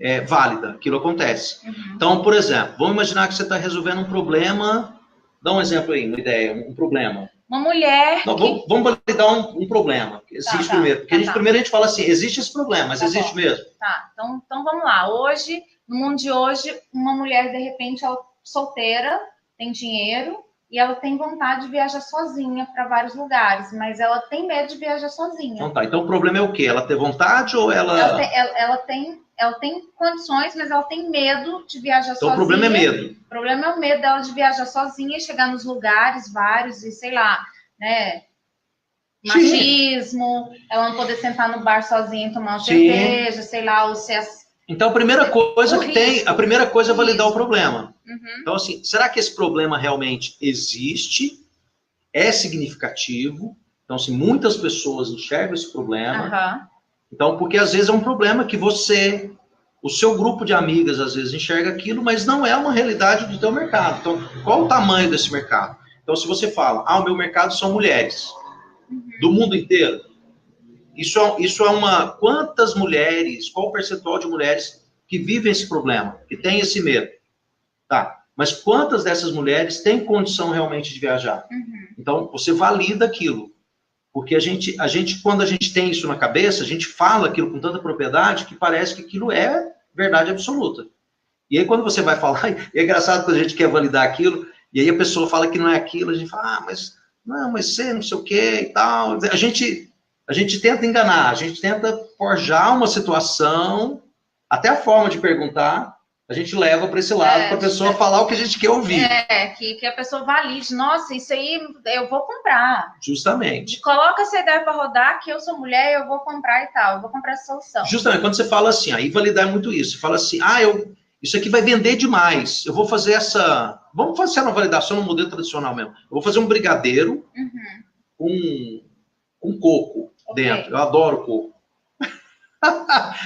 é válida, aquilo acontece. Então, por exemplo, vamos imaginar que você está resolvendo um problema. Dá um exemplo aí, uma ideia, um problema. Uma mulher... Não, vamos validar um problema. Existe primeiro. Porque primeiro a gente fala assim, existe esse problema, mas existe mesmo. Tá, então vamos lá. Hoje, no mundo de hoje, uma mulher, de repente, ela é solteira, tem dinheiro, e ela tem vontade de viajar sozinha para vários lugares, mas ela tem medo de viajar sozinha. Então tá, então o problema é o quê? Ela ter vontade ou ela... Ela tem condições, mas ela tem medo de viajar sozinha. Então o problema é medo. O problema é o medo dela de viajar sozinha e chegar nos lugares vários e, sei lá, né? Machismo, ela não poder sentar no bar sozinha e tomar uma cerveja, sei lá, ou se Então a primeira coisa é validar o problema. Então, assim, será que esse problema realmente existe? É significativo? Então, assim, muitas pessoas enxergam esse problema. Então, porque às vezes é um problema que o seu grupo de amigas, às vezes, enxerga aquilo, mas não é uma realidade do teu mercado. Então, qual o tamanho desse mercado? Então, se você fala, o meu mercado são mulheres, do mundo inteiro, isso é uma... Quantas mulheres, qual o percentual de mulheres que vivem esse problema, que tem esse medo? Tá, mas quantas dessas mulheres têm condição realmente de viajar? Então, você valida aquilo. Porque a gente, quando a gente tem isso na cabeça, a gente fala aquilo com tanta propriedade que parece que aquilo é verdade absoluta. E aí, quando você vai falar, e é engraçado quando a gente quer validar aquilo, e aí a pessoa fala que não é aquilo, a gente fala, mas você não sei o que e tal. A gente tenta enganar, a gente tenta forjar uma situação, até a forma de perguntar, a gente leva para esse lado, para a pessoa falar o que a gente quer ouvir. Que a pessoa valide. Nossa, isso aí eu vou comprar. Justamente. Coloca essa ideia para rodar, que eu sou mulher, eu vou comprar e tal. Eu vou comprar essa solução. Justamente, quando você fala assim, aí validar é muito isso. Você fala assim, isso aqui vai vender demais. Eu vou fazer essa... Vamos fazer uma validação no modelo tradicional mesmo. Eu vou fazer um brigadeiro com coco dentro. Eu adoro coco.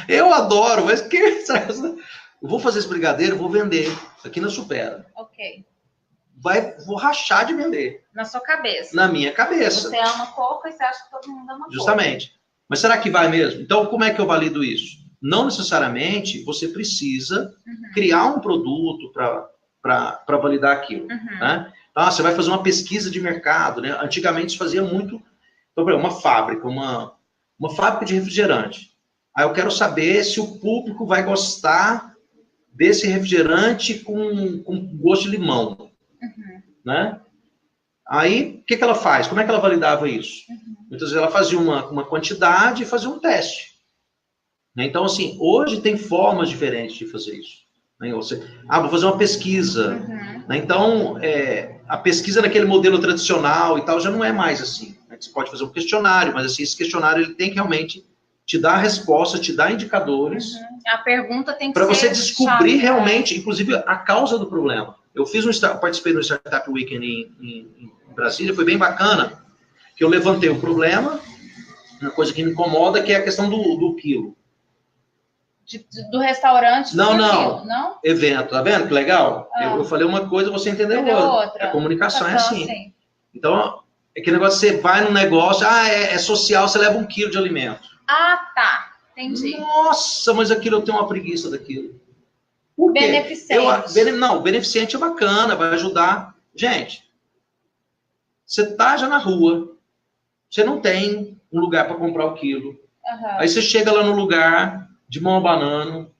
Eu adoro, mas que... Eu vou fazer esse brigadeiro, vou vender. Isso aqui não supera. Vou rachar de vender. Na sua cabeça. Na minha cabeça. Você ama coco e você acha que todo mundo ama coco. Justamente. Mas será que vai mesmo? Então, como é que eu valido isso? Não necessariamente você precisa criar um produto para validar aquilo. Né? Então, você vai fazer uma pesquisa de mercado. Né? Antigamente se fazia muito... Então, por exemplo, uma fábrica, uma fábrica de refrigerante. Aí eu quero saber se o público vai gostar desse refrigerante com gosto de limão. Né? Aí, o que ela faz? Como é que ela validava isso? Muitas vezes ela fazia uma quantidade e fazia um teste. Né? Então, assim, hoje tem formas diferentes de fazer isso. Né? Vou fazer uma pesquisa. Né? Então, a pesquisa naquele modelo tradicional e tal já não é mais assim. Né? Você pode fazer um questionário, mas assim, esse questionário ele tem que realmente te dar a resposta, te dar indicadores. A pergunta tem que ser... Para você descobrir chave, realmente, inclusive, a causa do problema. Eu participei do Startup Weekend em Brasília, foi bem bacana, que eu levantei o problema, uma coisa que me incomoda, que é a questão do quilo. Do restaurante? Não. Evento, tá vendo que legal? Eu falei uma coisa, você entendeu outra. A comunicação é assim. Então, é que negócio, você vai no negócio, é social, você leva 1 quilo de alimento. Tá. Entendi. Nossa, mas aquilo eu tenho uma preguiça daquilo. Por quê? Beneficente. Beneficente é bacana, vai ajudar. Gente, você tá já na rua, você não tem um lugar para comprar o quilo. Aí você chega lá no lugar, de mão abanando,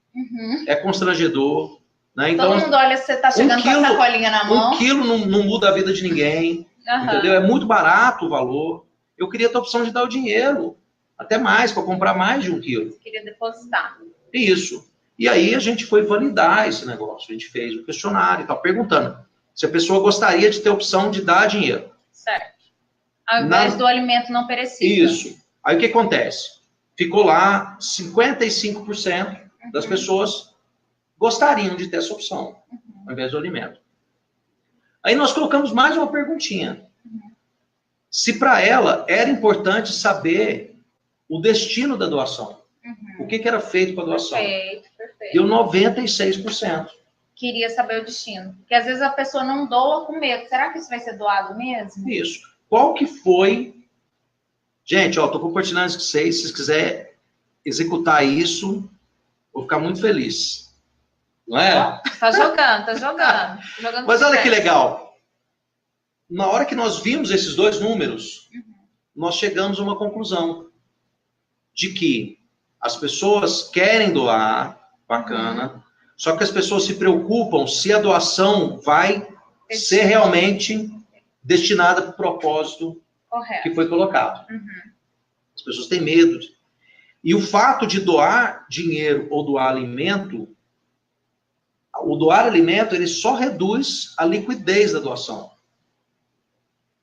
é constrangedor. Né? Então, todo mundo olha se você tá chegando com a sacolinha na mão. 1 quilo não muda a vida de ninguém. Entendeu? É muito barato o valor. Eu queria ter a opção de dar o dinheiro. até mais, para comprar mais de 1 quilo. Queria depositar. Isso. E aí a gente foi validar esse negócio. A gente fez um questionário e tal, perguntando se a pessoa gostaria de ter a opção de dar dinheiro. Certo. Ao invés do alimento não perecível. Isso. Aí o que acontece? Ficou lá 55% das pessoas gostariam de ter essa opção, ao invés do alimento. Aí nós colocamos mais uma perguntinha. Se para ela era importante saber o destino da doação. O que era feito para a doação. Perfeito. Deu 96%. Queria saber o destino. Porque às vezes a pessoa não doa com medo. Será que isso vai ser doado mesmo? Isso. Qual que foi... Gente, ó, estou compartilhando isso com vocês. Se vocês quiserem executar isso, vou ficar muito feliz. Não é? Tá jogando. Mas olha que legal. Na hora que nós vimos esses dois números, nós chegamos a uma conclusão de que as pessoas querem doar, bacana, só que as pessoas se preocupam se a doação vai ser realmente destinada para o propósito que foi colocado. As pessoas têm medo. E o fato de doar dinheiro ou doar alimento, o doar alimento, ele só reduz a liquidez da doação.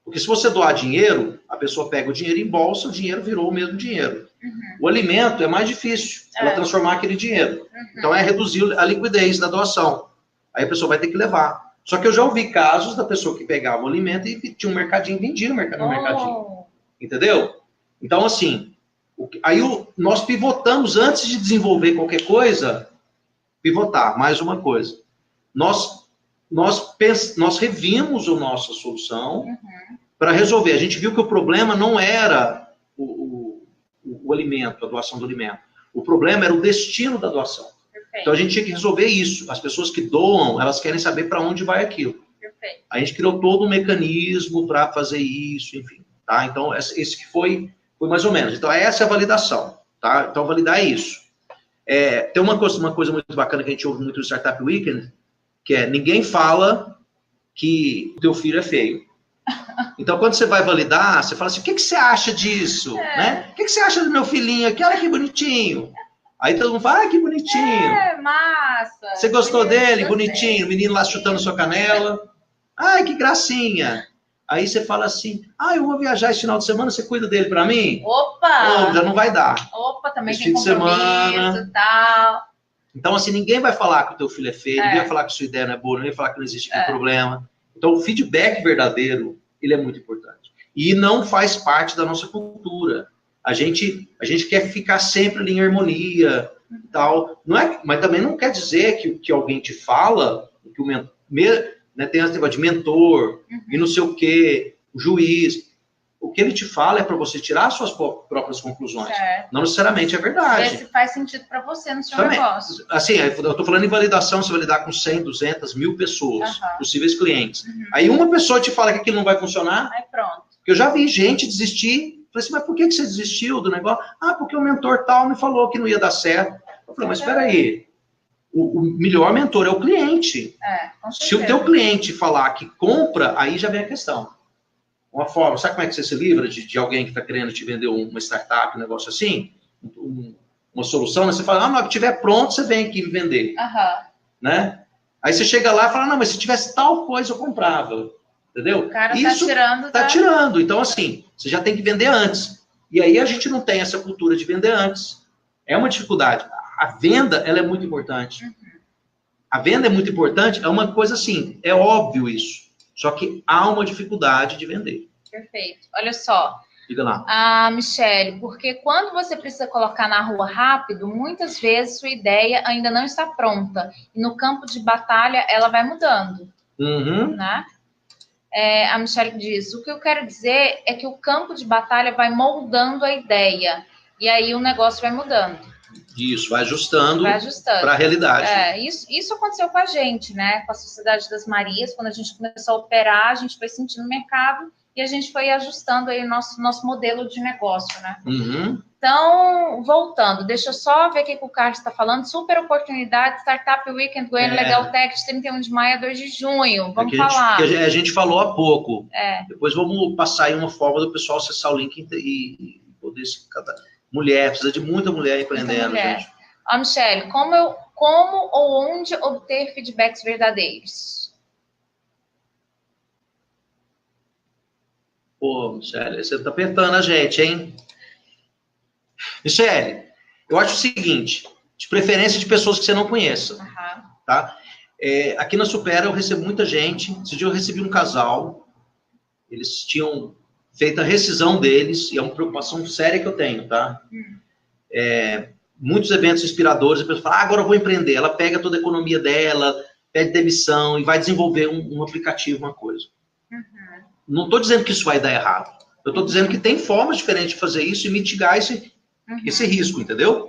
Porque se você doar dinheiro, a pessoa pega o dinheiro em bolsa, o dinheiro virou o mesmo dinheiro. O alimento é mais difícil ela transformar aquele dinheiro. Então é reduzir a liquidez da doação. Aí a pessoa vai ter que levar. Só que eu já ouvi casos da pessoa que pegava o alimento e tinha um mercadinho, vendia no mercadinho. Entendeu? Então, assim, aí nós pivotamos antes de desenvolver qualquer coisa, pivotar, mais uma coisa. Nós revimos a nossa solução para resolver. A gente viu que o problema não era o alimento, a doação do alimento. O problema era o destino da doação. Perfeito. Então a gente tinha que resolver isso. As pessoas que doam, elas querem saber para onde vai aquilo. Perfeito. A gente criou todo um mecanismo para fazer isso, enfim. Tá? Então esse que foi mais ou menos. Então essa é a validação. Tá? Então validar é isso. Tem uma coisa muito bacana que a gente ouve muito no Startup Weekend, que é: ninguém fala que o teu filho é feio. Então, quando você vai validar, você fala assim: o que você acha disso? Né? O que você acha do meu filhinho aqui? Olha que bonitinho. Aí todo mundo fala: que bonitinho. Massa. Você gostou dele? Bonitinho. O menino lá chutando sua canela. Ai, que gracinha. Aí você fala assim: eu vou viajar esse final de semana, você cuida dele pra mim? Opa! Já não vai dar. Opa, também esse tem compromisso e tal. Então, assim, ninguém vai falar que o teu filho é feio, ninguém vai falar que sua ideia não é boa, ninguém vai falar que não existe aquele problema. Então, o feedback verdadeiro, ele é muito importante. E não faz parte da nossa cultura. A gente quer ficar sempre ali em harmonia e tal. Não é, mas também não quer dizer que alguém te fala, que tem esse negócio de mentor, e não sei o quê, o juiz. O que ele te fala é para você tirar suas próprias conclusões. Certo. Não necessariamente é verdade. Ver se faz sentido para você no seu negócio. Assim, eu estou falando em validação, você vai lidar com 100, 200, 1000 pessoas, possíveis clientes. Aí uma pessoa te fala que aquilo não vai funcionar. Aí pronto. Porque eu já vi gente desistir. Falei assim: mas por que você desistiu do negócio? Porque o mentor tal me falou que não ia dar certo. Eu falei: mas espera aí. O melhor mentor é o cliente. Se o teu cliente falar que compra, aí já vem a questão. Uma forma, sabe como é que você se livra de alguém que está querendo te vender uma startup, um negócio assim? Uma solução, né? Você fala: na hora que estiver pronto, você vem aqui me vender. Né? Aí você chega lá e fala: não, mas se tivesse tal coisa, eu comprava. Entendeu? O cara está tirando. Tá tirando. Então, assim, você já tem que vender antes. E aí a gente não tem essa cultura de vender antes. É uma dificuldade. A venda, ela é muito importante. A venda é muito importante, é uma coisa assim, é óbvio isso. Só que há uma dificuldade de vender. Perfeito. Olha só. Diga lá. Michele, porque quando você precisa colocar na rua rápido, muitas vezes sua ideia ainda não está pronta. E no campo de batalha, ela vai mudando. Né? A Michele diz: o que eu quero dizer é que o campo de batalha vai moldando a ideia. E aí o negócio vai mudando. Isso, vai ajustando para a realidade. Isso aconteceu com a gente, né? Com a Sociedade das Marias. Quando a gente começou a operar, a gente foi sentindo o mercado e a gente foi ajustando aí o nosso modelo de negócio, né? Então, voltando, deixa eu só ver o que o Carlos está falando. Super oportunidade, Startup Weekend Goiânia Legal Tech, de 31 de maio a 2 de junho. Vamos falar. A gente falou há pouco. Depois vamos passar aí uma forma do pessoal acessar o link e poder se cadastrar. Mulher, precisa de muita mulher empreendendo, gente. Ó, Michele, como ou onde obter feedbacks verdadeiros? Pô, Michele, você tá apertando a gente, hein? Michele, eu acho o seguinte, de preferência de pessoas que você não conheça, tá? Aqui na Supera eu recebo muita gente. Esse dia eu recebi um casal, eles tinham feito a rescisão deles, e é uma preocupação séria que eu tenho, tá? Muitos eventos inspiradores, a pessoa fala, agora eu vou empreender. Ela pega toda a economia dela, pede demissão e vai desenvolver um aplicativo, uma coisa. Não estou dizendo que isso vai dar errado. Eu estou dizendo que tem formas diferentes de fazer isso e mitigar esse risco, entendeu?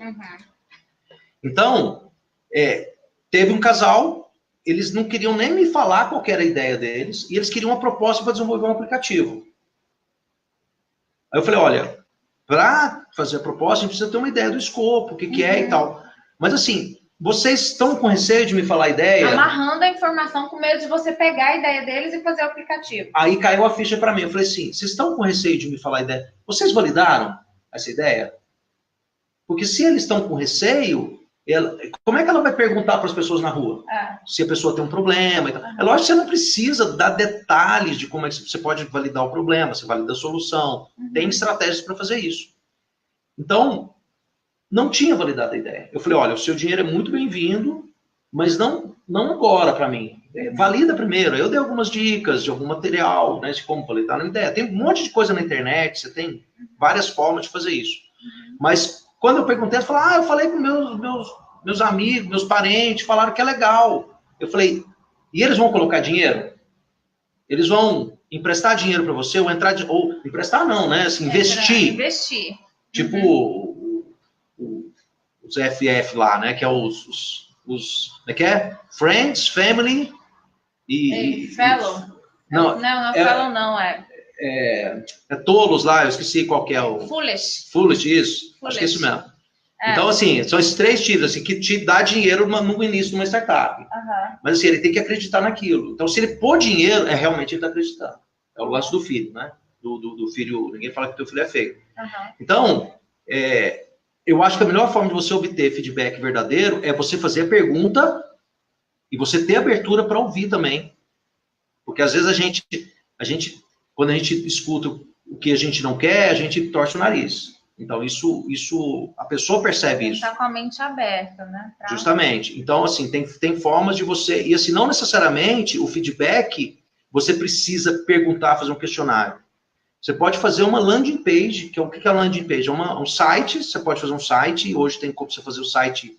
Então, teve um casal, eles não queriam nem me falar qual era a ideia deles, e eles queriam uma proposta para desenvolver um aplicativo. Aí eu falei, olha, para fazer a proposta, a gente precisa ter uma ideia do escopo, o que é e tal. Mas assim, vocês estão com receio de me falar a ideia? Amarrando a informação com medo de você pegar a ideia deles e fazer o aplicativo. Aí caiu a ficha para mim. Eu falei assim, vocês estão com receio de me falar a ideia? Vocês validaram essa ideia? Porque se eles estão com receio, como é que ela vai perguntar para as pessoas na rua? Se a pessoa tem um problema e tal. É lógico que você não precisa dar detalhes de como é que você pode validar o problema, você valida a solução. Tem estratégias para fazer isso. Então, não tinha validado a ideia. Eu falei, olha, o seu dinheiro é muito bem-vindo, mas não agora para mim. Valida primeiro. Eu dei algumas dicas de algum material, né, de como validar na ideia. Tem um monte de coisa na internet, você tem várias formas de fazer isso. Mas quando eu perguntei, eles falaram, eu falei com meus amigos, meus parentes, falaram que é legal. Eu falei, e eles vão colocar dinheiro? Eles vão emprestar dinheiro para você, ou emprestar não, né? Assim, investir. Investir. Tipo os FF lá, né? Que é como é que é? Friends, Family e Fellow. Não, Fellow não, é tolos lá, eu esqueci qual que é o... Foolish, isso. Acho que é isso mesmo. Então, assim, são esses 3 tipos, assim, que te dá dinheiro no início de uma startup. Mas, assim, ele tem que acreditar naquilo. Então, se ele pôr dinheiro, realmente ele está acreditando. É o lance do filho, né? Do filho, ninguém fala que teu filho é feio. Então, eu acho que a melhor forma de você obter feedback verdadeiro é você fazer a pergunta e você ter abertura para ouvir também. Porque, às vezes, a gente, quando a gente escuta o que a gente não quer, a gente torce o nariz. Então, a pessoa percebe isso. Está com a mente aberta, né? Justamente. Então, assim, tem formas de você... E, assim, não necessariamente o feedback, você precisa perguntar, fazer um questionário. Você pode fazer uma landing page, que o que é landing page? É um site, você pode fazer um site, hoje tem como você fazer o site,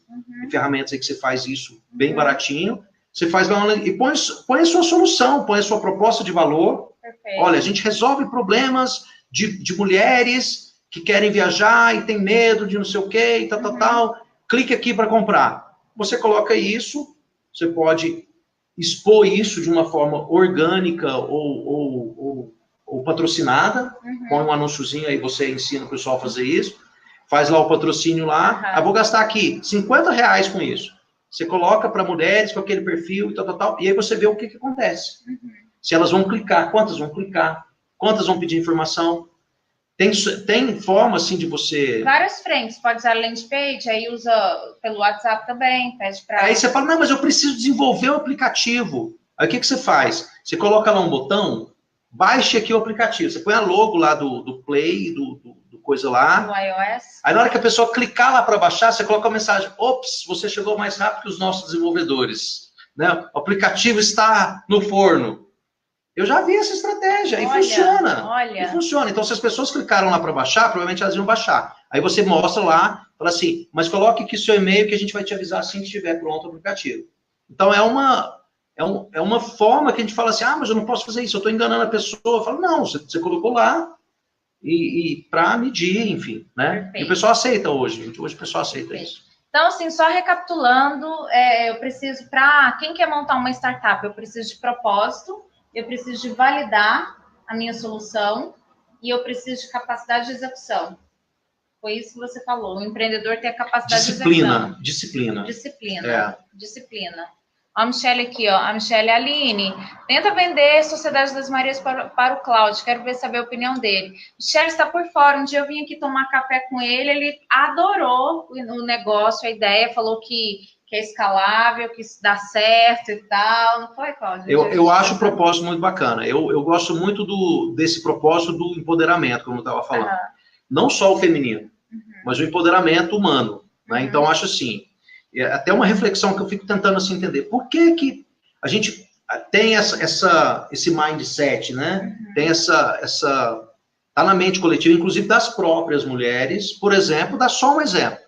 ferramentas aí que você faz isso bem baratinho. Você faz lá e põe a sua solução, põe a sua proposta de valor. Perfeito. Olha, a gente resolve problemas de mulheres que querem viajar e tem medo de não sei o quê e tal. Clique aqui para comprar. Você coloca isso, você pode expor isso de uma forma orgânica ou patrocinada, põe um anúnciozinho aí, você ensina o pessoal a fazer isso, faz lá o patrocínio lá, vou gastar aqui R$50 com isso. Você coloca para mulheres com aquele perfil e tal, e aí você vê o que acontece. Se elas vão clicar, quantas vão pedir informação. Tem forma, assim, de você... Várias frentes, pode usar landing page, aí usa pelo WhatsApp também, pede para... Aí você fala, não, mas eu preciso desenvolver o aplicativo. Aí o que você faz? Você coloca lá um botão, baixe aqui o aplicativo. Você põe a logo lá do Play, do coisa lá. No iOS. Aí na hora que a pessoa clicar lá para baixar, você coloca a mensagem, ops, você chegou mais rápido que os nossos desenvolvedores. Né? O aplicativo está no forno. Eu já vi essa estratégia e funciona. E funciona. Então, se as pessoas clicaram lá para baixar, provavelmente elas iam baixar. Aí você mostra lá, fala assim, mas coloque aqui seu e-mail que a gente vai te avisar assim que estiver pronto o aplicativo. Então, é uma forma que a gente fala assim, mas eu não posso fazer isso, eu estou enganando a pessoa. Eu falo, não, você colocou lá e para medir, enfim. Né? Perfeito. E o pessoal aceita hoje. Hoje o pessoal aceita isso. Então, assim, só recapitulando, eu preciso, para quem quer montar uma startup, eu preciso de propósito, eu preciso de validar a minha solução e eu preciso de capacidade de execução. Foi isso que você falou. O empreendedor tem a capacidade de execução. Disciplina. Disciplina. Ó, a Michelle aqui, ó. A Michelle Aline. Tenta vender Sociedade das Marias para o Cláudio. Quero ver saber a opinião dele. Michelle está por fora. Um dia eu vim aqui tomar café com ele. Ele adorou o negócio, a ideia. Falou que é escalável, que isso dá certo e tal. Não foi, Cláudio? Eu acho o propósito muito bacana. Eu gosto muito desse propósito do empoderamento, como eu estava falando. Uhum. Não só o feminino, mas o empoderamento humano. Né? Então, acho assim, até uma reflexão que eu fico tentando assim, entender. Por que a gente tem esse mindset, né? Tem tá na mente coletiva, inclusive das próprias mulheres. Por exemplo, dá só um exemplo.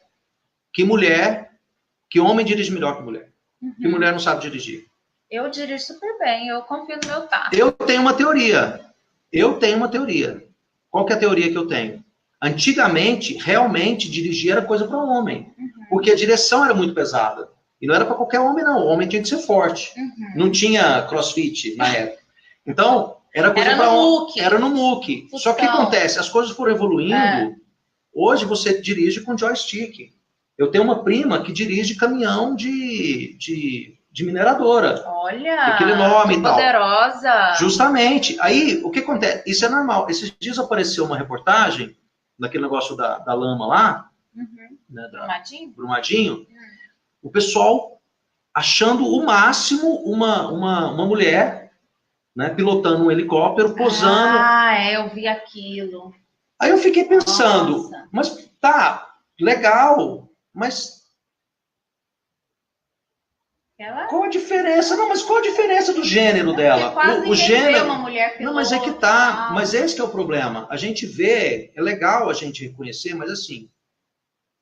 Que homem dirige melhor que mulher. Que mulher não sabe dirigir. Eu dirijo super bem, eu confio no meu tato. Eu tenho uma teoria. Qual que é a teoria que eu tenho? Antigamente, realmente, dirigir era coisa para um homem. Porque a direção era muito pesada. E não era para qualquer homem, não. O homem tinha que ser forte. Não tinha crossfit na época. Então, era coisa para homem. Era no muque. Só que o que acontece? As coisas foram evoluindo. Hoje você dirige com joystick. Eu tenho uma prima que dirige caminhão de mineradora. Olha, aquele nome e tal. Poderosa. Justamente. Aí, o que acontece? Isso é normal. Esses dias apareceu uma reportagem, daquele negócio da lama lá, né, Brumadinho, o pessoal achando o máximo uma mulher, né, pilotando um helicóptero, posando. Eu vi aquilo. Aí eu fiquei pensando, mas tá, legal, mas qual a diferença? Não, mas qual a diferença do gênero dela? O gênero. Uma mulher não, mas é que tá. Mas esse que é o problema. A gente vê, é legal a gente reconhecer, mas assim,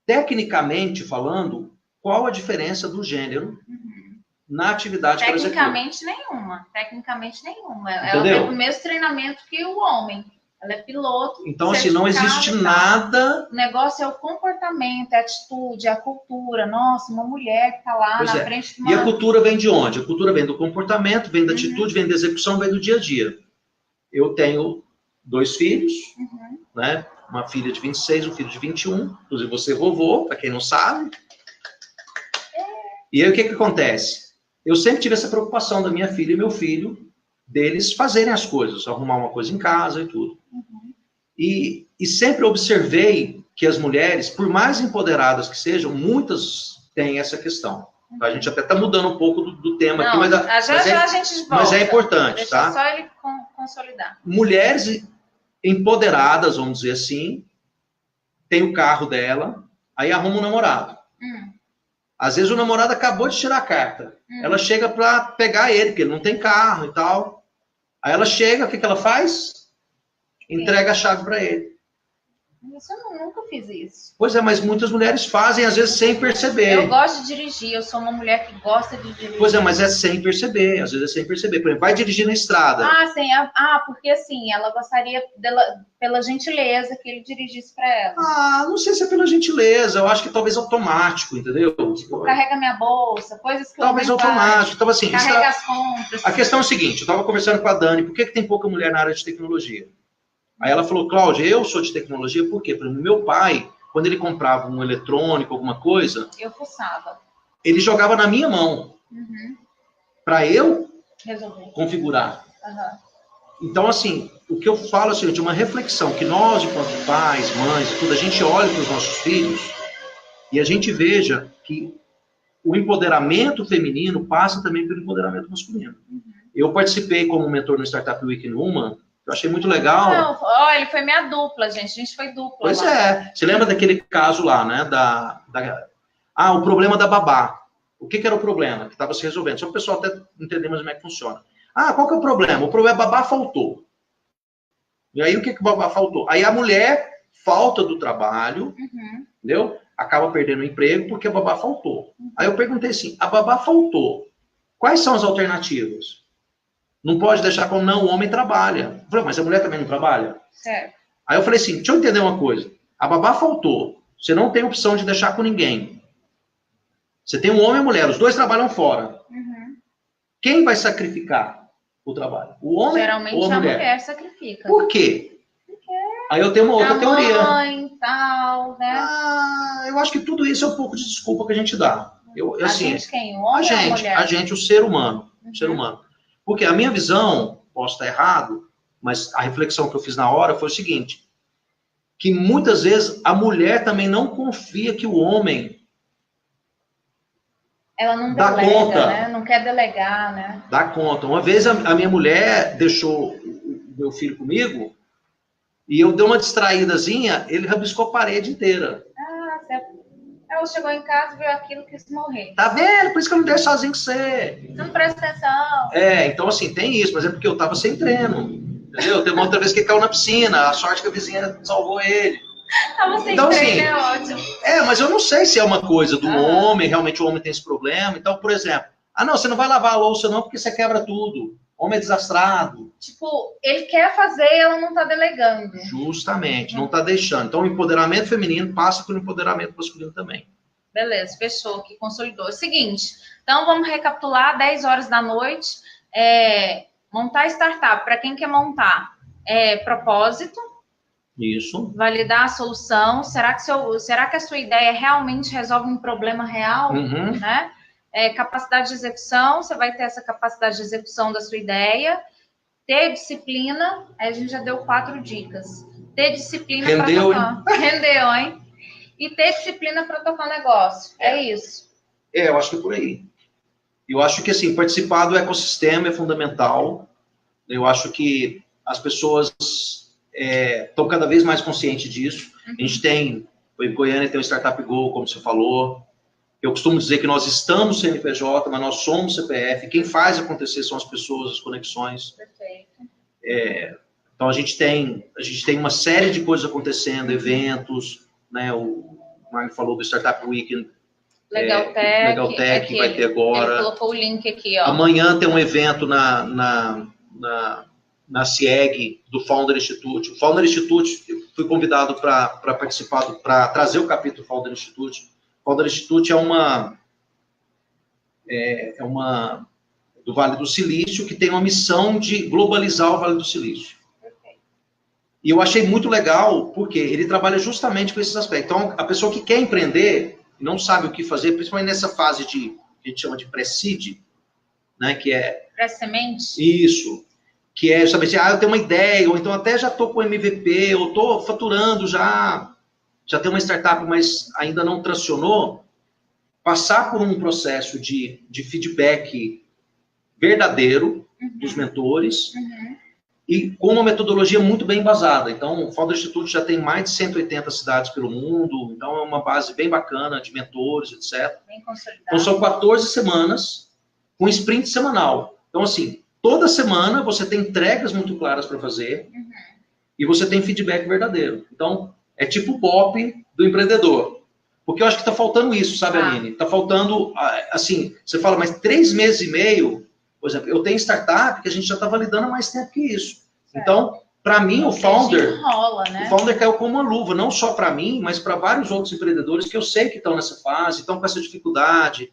tecnicamente falando, qual a diferença do gênero na atividade que ela executa? Tecnicamente nenhuma. Entendeu? Ela tem o mesmo treinamento que o homem. Ela é piloto. Então, assim, não existe nada. O negócio é o comportamento, a atitude, a cultura. Nossa, uma mulher que está lá na frente de uma... E a cultura vem de onde? A cultura vem do comportamento, vem da atitude, vem da execução, vem do dia a dia. Eu tenho 2 filhos, né? Uma filha de 26, um filho de 21. Inclusive, você é vovô, para quem não sabe. E aí, o que acontece? Eu sempre tive essa preocupação da minha filha e meu filho, deles fazerem as coisas, arrumar uma coisa em casa e tudo. E sempre observei que as mulheres, por mais empoderadas que sejam, muitas têm essa questão. A gente até está mudando um pouco do tema aqui, mas a gente volta. Mas é importante, Deixa tá? só ele consolidar. Mulheres empoderadas, vamos dizer assim, tem o carro dela, aí arruma um namorado. Às vezes o namorado acabou de tirar a carta. Ela chega para pegar ele, porque ele não tem carro e tal. Aí ela chega, o que ela faz? Entrega a chave para ele. Isso eu nunca fiz isso. Pois é, mas muitas mulheres fazem, às vezes, sem perceber. Eu gosto de dirigir, eu sou uma mulher que gosta de dirigir. Pois é, mas é sem perceber, às vezes é sem perceber. Por exemplo, vai dirigir na estrada. Sim. Porque assim, ela gostaria pela gentileza que ele dirigisse para ela. Não sei se é pela gentileza, eu acho que talvez automático, entendeu? Tipo, carrega minha bolsa, coisas que talvez automático. Então, assim, carrega as compras. A questão é o seguinte, eu estava conversando com a Dani, por que tem pouca mulher na área de tecnologia? Aí ela falou, Cláudia, eu sou de tecnologia, por quê? Porque meu pai, quando ele comprava um eletrônico, alguma coisa... Eu fuçava. Ele jogava na minha mão. Para eu configurar. Então, assim, o que eu falo assim, de uma reflexão, que nós, enquanto pais, mães, tudo, a gente olha para os nossos filhos e a gente veja que o empoderamento feminino passa também pelo empoderamento masculino. Eu participei como mentor no Startup Week in Woman. Eu achei muito legal. Ele foi minha dupla, gente. A gente foi dupla. Pois é. Você lembra daquele caso lá, né? O problema da babá. O que era o problema? Que estava se resolvendo. Só para o pessoal até entender mais como é que funciona. Qual que é o problema? O problema é babá faltou. E aí, o que o babá faltou? Aí a mulher falta do trabalho, entendeu? Acaba perdendo o emprego porque a babá faltou. Aí eu perguntei assim, a babá faltou. Quais são as alternativas? Não pode deixar como não, o homem trabalha. Eu falei, mas a mulher também não trabalha? Certo. Aí eu falei assim, deixa eu entender uma coisa. A babá faltou. Você não tem opção de deixar com ninguém. Você tem um homem e uma mulher, os dois trabalham fora. Quem vai sacrificar o trabalho? O homem Geralmente ou a mulher? Mulher sacrifica. Por quê? Aí eu tenho uma outra teoria. Mãe, tal, né? Eu acho que tudo isso é um pouco de desculpa que a gente dá. A assim, gente quem? O homem ou a mulher? A gente, o ser humano. O ser humano. Porque a minha visão, posso estar errado, mas a reflexão que eu fiz na hora foi o seguinte, que muitas vezes a mulher também não confia que o homem ela não delega, conta, né? Não quer delegar, né? Dá conta. Uma vez a minha mulher deixou o meu filho comigo e eu dei uma distraídazinha, ele rabiscou a parede inteira. Ela chegou em casa e viu aquilo e quis morrer. Tá vendo? Por isso que eu não deixo sozinho com você. Você não presta atenção. Então assim, tem isso, mas é porque eu tava sem treino. Entendeu? Teve uma outra vez que ele caiu na piscina, a sorte que a vizinha salvou ele. Tava sem treino, assim, é ótimo. Mas eu não sei se é uma coisa do homem, realmente o homem tem esse problema. Então, por exemplo, não, você não vai lavar a louça não, porque você quebra tudo. O homem é desastrado. Tipo, ele quer fazer e ela não tá delegando. Justamente, não tá deixando. Então, o empoderamento feminino passa pelo empoderamento masculino também. Beleza, fechou aqui, consolidou. É o seguinte, então vamos recapitular, 10 horas da noite, montar startup, para quem quer montar, propósito. Isso. Validar a solução. Será que a sua ideia realmente resolve um problema real? Né? Capacidade de execução, você vai ter essa capacidade de execução da sua ideia. Ter disciplina, a gente já deu 4 dicas. Ter disciplina para tocar. Rendeu, hein? E ter disciplina para tocar o negócio. É isso. Eu acho que é por aí. Eu acho que, assim, participar do ecossistema é fundamental. Eu acho que as pessoas estão cada vez mais conscientes disso. A gente tem, em Goiânia tem o Startup Go, como você falou. Eu costumo dizer que nós estamos CNPJ, mas nós somos CPF. Quem faz acontecer são as pessoas, as conexões. Perfeito. Então, a gente tem uma série de coisas acontecendo, eventos, né? O Mário falou do Startup Weekend. Legal Tech vai ter agora. Ele colocou o link aqui, ó. Amanhã tem um evento na CIEG, do Founder Institute. O Founder Institute, eu fui convidado para participar, para trazer o capítulo do Founder Institute. O Founder Institute é uma do Vale do Silício, que tem uma missão de globalizar o Vale do Silício. E eu achei muito legal, porque ele trabalha justamente com esses aspectos. Então, a pessoa que quer empreender, não sabe o que fazer, principalmente nessa fase que a gente chama de pré-seed, né, que é... Pré-semente? Isso. Que é saber assim, eu tenho uma ideia, ou então até já estou com MVP, ou estou faturando já tenho uma startup, mas ainda não tracionou. Passar por um processo de feedback verdadeiro dos mentores, e com uma metodologia muito bem embasada. Então, o Founder Institute já tem mais de 180 cidades pelo mundo, então é uma base bem bacana de mentores, etc. Bem consolidado. Então, são 14 semanas com sprint semanal. Então, assim, toda semana você tem entregas muito claras para fazer e você tem feedback verdadeiro. Então, é tipo o pop do empreendedor. Porque eu acho que está faltando isso, sabe, Aline? Está faltando, assim, você fala, mas 3 meses e meio, por exemplo, eu tenho startup que a gente já está validando há mais tempo que isso. Então, para mim, o Founder caiu como uma luva, não só para mim, mas para vários outros empreendedores que eu sei que estão nessa fase, estão com essa dificuldade.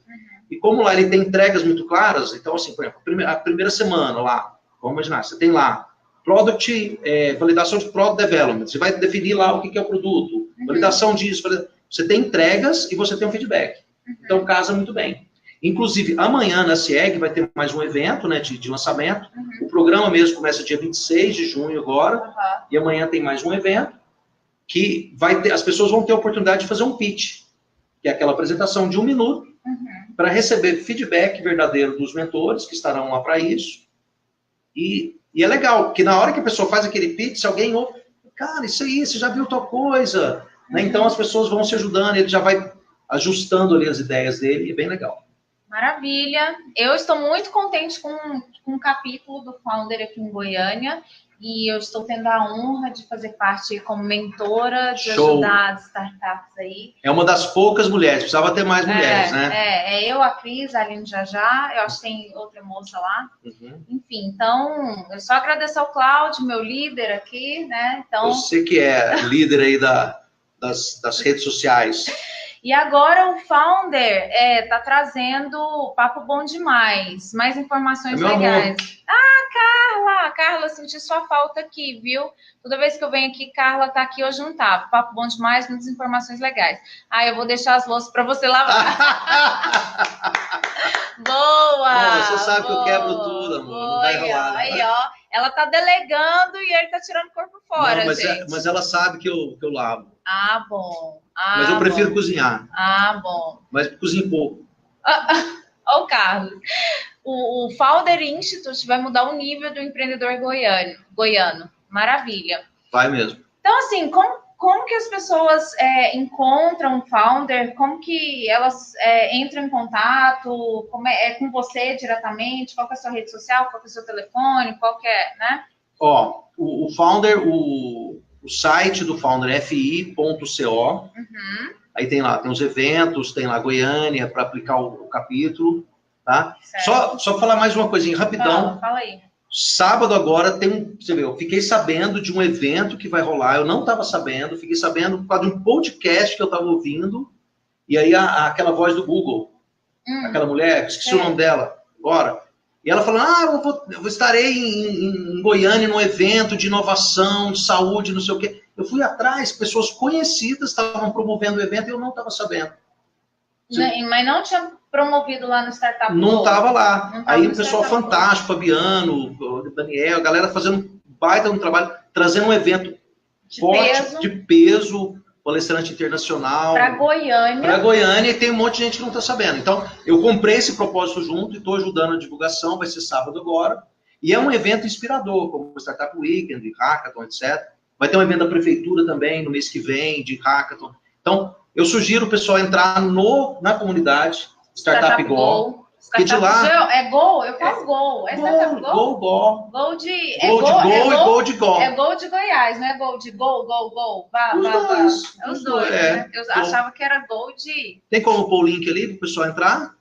E como lá ele tem entregas muito claras, então, assim, por exemplo, a primeira semana lá, vamos imaginar, você tem lá Product, validação de Product Development, você vai definir lá o que é o produto, validação disso, você tem entregas e você tem um feedback. Então, casa muito bem. Inclusive, amanhã na CIEG vai ter mais um evento, né, de lançamento. O programa mesmo começa dia 26 de junho agora, e amanhã tem mais um evento, que vai ter, as pessoas vão ter a oportunidade de fazer um pitch, que é aquela apresentação de 1 minuto, para receber feedback verdadeiro dos mentores, que estarão lá para isso. E é legal, porque na hora que a pessoa faz aquele pitch, se alguém ouve, cara, isso aí, você já viu tal coisa, né? Então as pessoas vão se ajudando, ele já vai ajustando ali as ideias dele, e é bem legal. Maravilha. Eu estou muito contente com o capítulo do Founder aqui em Goiânia, e eu estou tendo a honra de fazer parte como mentora, de ajudar as startups aí. É uma das poucas mulheres, precisava ter mais mulheres, né? Eu, a Cris, a Aline já, eu acho que tem outra moça lá. Enfim, então, eu só agradeço ao Cláudio, meu líder aqui, né? Então... Você que é líder aí das redes sociais. E agora o Founder tá trazendo Papo Bom Demais, mais informações legais. Carla, senti sua falta aqui, viu? Toda vez que eu venho aqui, Carla tá aqui, hoje não tá. Papo Bom Demais, muitas informações legais. Eu vou deixar as louças para você lavar. Boa! Você sabe boa, que eu quebro tudo, amor. Não vai rolar. Aí, ó. Ela tá delegando e ele tá tirando o corpo fora, não, gente. mas ela sabe que eu lavo. Bom. Mas eu prefiro cozinhar. Bom. Mas cozinho pouco. Ó, o Carlos. O Founder Institute vai mudar o nível do empreendedor goiano. Maravilha. Vai mesmo. Então, assim, como que as pessoas encontram o Founder? Como que elas entram em contato? Como é com você diretamente? Qual que é a sua rede social? Qual que é o seu telefone? Qual que é, né? Ó, o Founder, o site do Founder é fi.co. Aí tem lá, tem os eventos, tem lá Goiânia para aplicar o capítulo, tá? Só falar mais uma coisinha rapidão. Fala aí. Sábado agora você vê, eu fiquei sabendo de um evento que vai rolar, eu não estava sabendo, fiquei sabendo por causa de um podcast que eu estava ouvindo, e aí aquela voz do Google, aquela mulher, esqueci o nome dela agora, e ela falou, eu estarei em Goiânia num evento de inovação, de saúde, não sei o quê. Eu fui atrás, pessoas conhecidas estavam promovendo o evento e eu não estava sabendo. Mas não tinha promovido lá no Startup Go? Não estava lá. Não aí o pessoal fantástico, Fabiano, Daniel, a galera fazendo um baita no trabalho, trazendo um evento de peso, palestrante internacional. Para Goiânia. Para Goiânia, e tem um monte de gente que não está sabendo. Então, eu comprei esse propósito junto e estou ajudando a divulgação, vai ser sábado agora. E é um evento inspirador, como o Startup Weekend, Hackathon, etc. Vai ter um evento da prefeitura também no mês que vem, de Hackathon. Então, eu sugiro o pessoal entrar na comunidade Startup Go. Porque de lá... É Go? Eu falo Go. É Startup Go? Go. Gol de... Gol de Go e Gol de Go. É Gol de Goiás, não é Gol de Go. Os dois, é. Né? Eu achava que era Gol de... Tem como pôr o link ali para o pessoal entrar?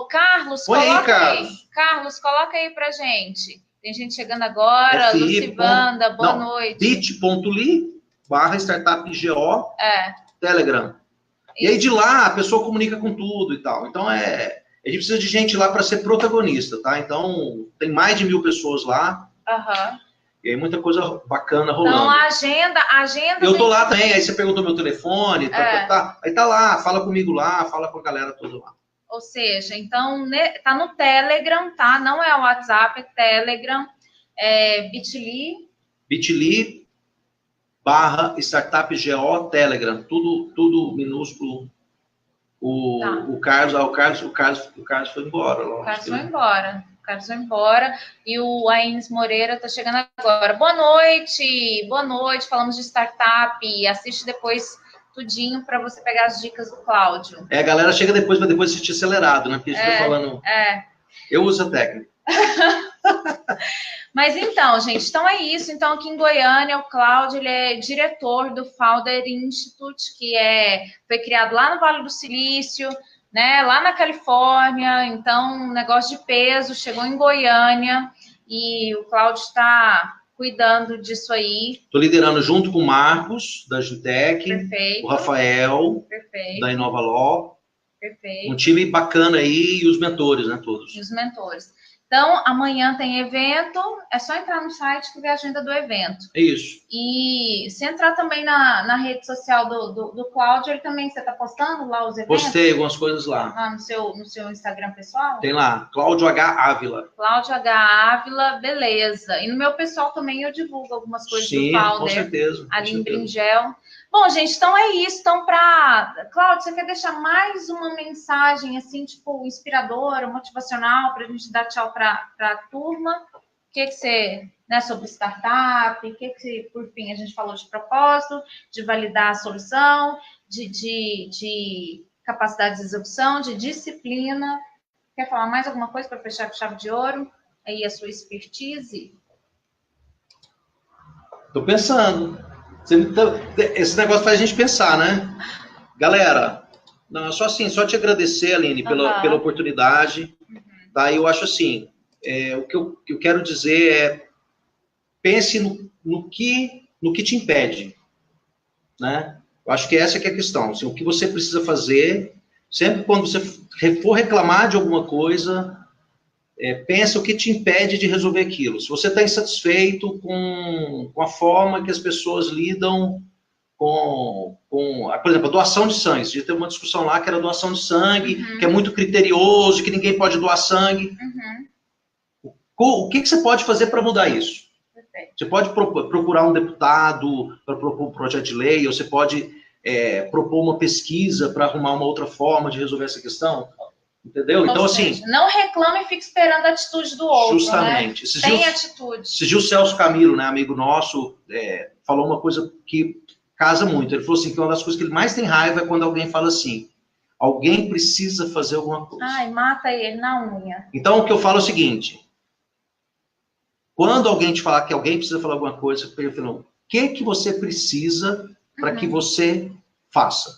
Carlos, coloca aí. Carlos, coloca aí pra gente. Tem gente chegando agora. Lucivanda, boa noite. bit.ly/startupgo Telegram. E aí de lá a pessoa comunica com tudo e tal. Então a gente precisa de gente lá para ser protagonista, tá? Então tem mais de 1000 pessoas lá. E aí muita coisa bacana rolando. Então a agenda. Eu tô lá também, aí você perguntou meu telefone, aí tá lá, fala comigo lá, fala com a galera toda lá. Ou seja, então tá no Telegram, tá? Não é o WhatsApp, é Telegram, bit.ly/startupgo Telegram, tudo minúsculo. O Carlos foi embora. O Carlos foi embora. E o Aines Moreira tá chegando agora. Boa noite. Falamos de startup. Assiste depois tudinho para você pegar as dicas do Cláudio. A galera chega depois, mas depois assistir acelerado, né? Porque a gente tá falando... Eu uso a técnica. Mas então, gente, é isso. Então, aqui em Goiânia, o Cláudio, ele é diretor do Founder Institute, que foi criado lá no Vale do Silício, né, lá na Califórnia. Então, um negócio de peso, chegou em Goiânia e o Cláudio está cuidando disso aí. Estou liderando junto com o Marcos, da Jutec, Perfeito. O Rafael, Perfeito. da Inova Law. Perfeito. Um time bacana aí e os mentores, né, todos. E os mentores. Então, amanhã tem evento, é só entrar no site que vê a agenda do evento. É isso. E se entrar também na rede social do Cláudio, ele também, você está postando lá os eventos? Postei algumas coisas lá. No seu Instagram pessoal? Tem lá, Cláudio H. Ávila. Cláudio H. Ávila, beleza. E no meu pessoal também eu divulgo algumas coisas do Founder. Com certeza. Ali em Bringel. Bom, gente, então é isso. Então, Cláudio, você quer deixar mais uma mensagem, assim, tipo, inspiradora, motivacional, para a gente dar tchau para a turma? O que você, né, sobre startup, por fim, a gente falou de propósito, de validar a solução, de capacidade de execução, de disciplina. Quer falar mais alguma coisa para fechar com chave de ouro? Aí a sua expertise? Estou pensando. Esse negócio faz a gente pensar, né? Galera, não, só te agradecer, Aline, pela oportunidade. Tá? Eu acho assim, o que eu quero dizer pense no que te impede, né? Eu acho que essa que é a questão. Assim, o que você precisa fazer, sempre quando você for reclamar de alguma coisa, pensa o que te impede de resolver aquilo. Se você está insatisfeito com a forma que as pessoas lidam por exemplo, a doação de sangue. Já teve uma discussão lá que era doação de sangue, que é muito criterioso, que ninguém pode doar sangue. O que você pode fazer para mudar isso? Você pode procurar um deputado para propor um projeto de lei, ou você pode propor uma pesquisa para arrumar uma outra forma de resolver essa questão. Entendeu? Então, assim... Não reclame e fique esperando a atitude do outro, justamente. Né? Tem atitude. Esses dias o Celso Camilo, né, amigo nosso, falou uma coisa que casa muito. Ele falou assim, que uma das coisas que ele mais tem raiva é quando alguém fala assim, alguém precisa fazer alguma coisa. Ai, mata ele na unha. Então, o que eu falo é o seguinte, quando alguém te falar que alguém precisa falar alguma coisa, eu falo, o que você precisa para que você faça?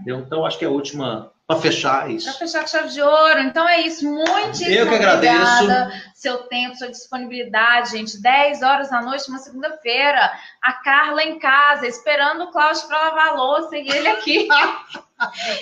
Então, acho que é a última... para fechar isso. Para fechar com chave de ouro. Então é isso. Muitíssimo obrigada. Seu tempo, sua disponibilidade, gente. 10 horas da noite, uma segunda-feira. A Carla em casa, esperando o Cláudio para lavar a louça e ele aqui.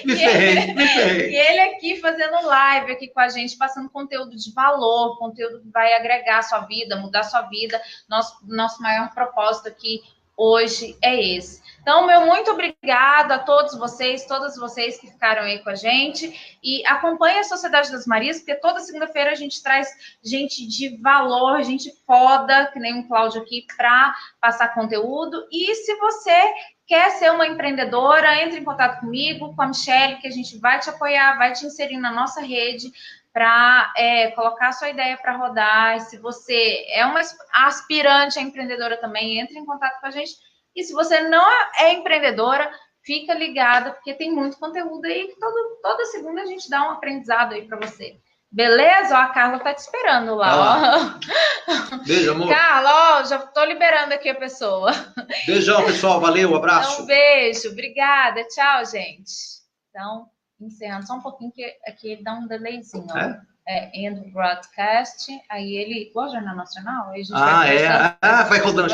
me ferrei. E ele aqui fazendo live aqui com a gente, passando conteúdo de valor, conteúdo que vai agregar a sua vida, mudar a sua vida. Nosso maior propósito aqui hoje é esse. Então, meu muito obrigado a todos vocês, todas vocês que ficaram aí com a gente. E acompanhe a Sociedade das Marias, porque toda segunda-feira a gente traz gente de valor, gente foda, que nem o Cláudio aqui, para passar conteúdo. E se você quer ser uma empreendedora, entre em contato comigo, com a Michelle, que a gente vai te apoiar, vai te inserir na nossa rede para colocar a sua ideia para rodar. E se você é uma aspirante a empreendedora também, entre em contato com a gente. E se você não é empreendedora, fica ligada, porque tem muito conteúdo aí que toda segunda a gente dá um aprendizado aí para você. Beleza? Ó, a Carla tá te esperando lá. Ó. Beijo, amor. Carla, ó, já tô liberando aqui a pessoa. Beijão, pessoal. Valeu, abraço. Então, beijo. Obrigada. Tchau, gente. Então, encerrando só um pouquinho, que aqui ele dá um delayzinho, ó. End broadcast. Aí ele, igual Jornal Nacional, aí a gente vai vai rodando.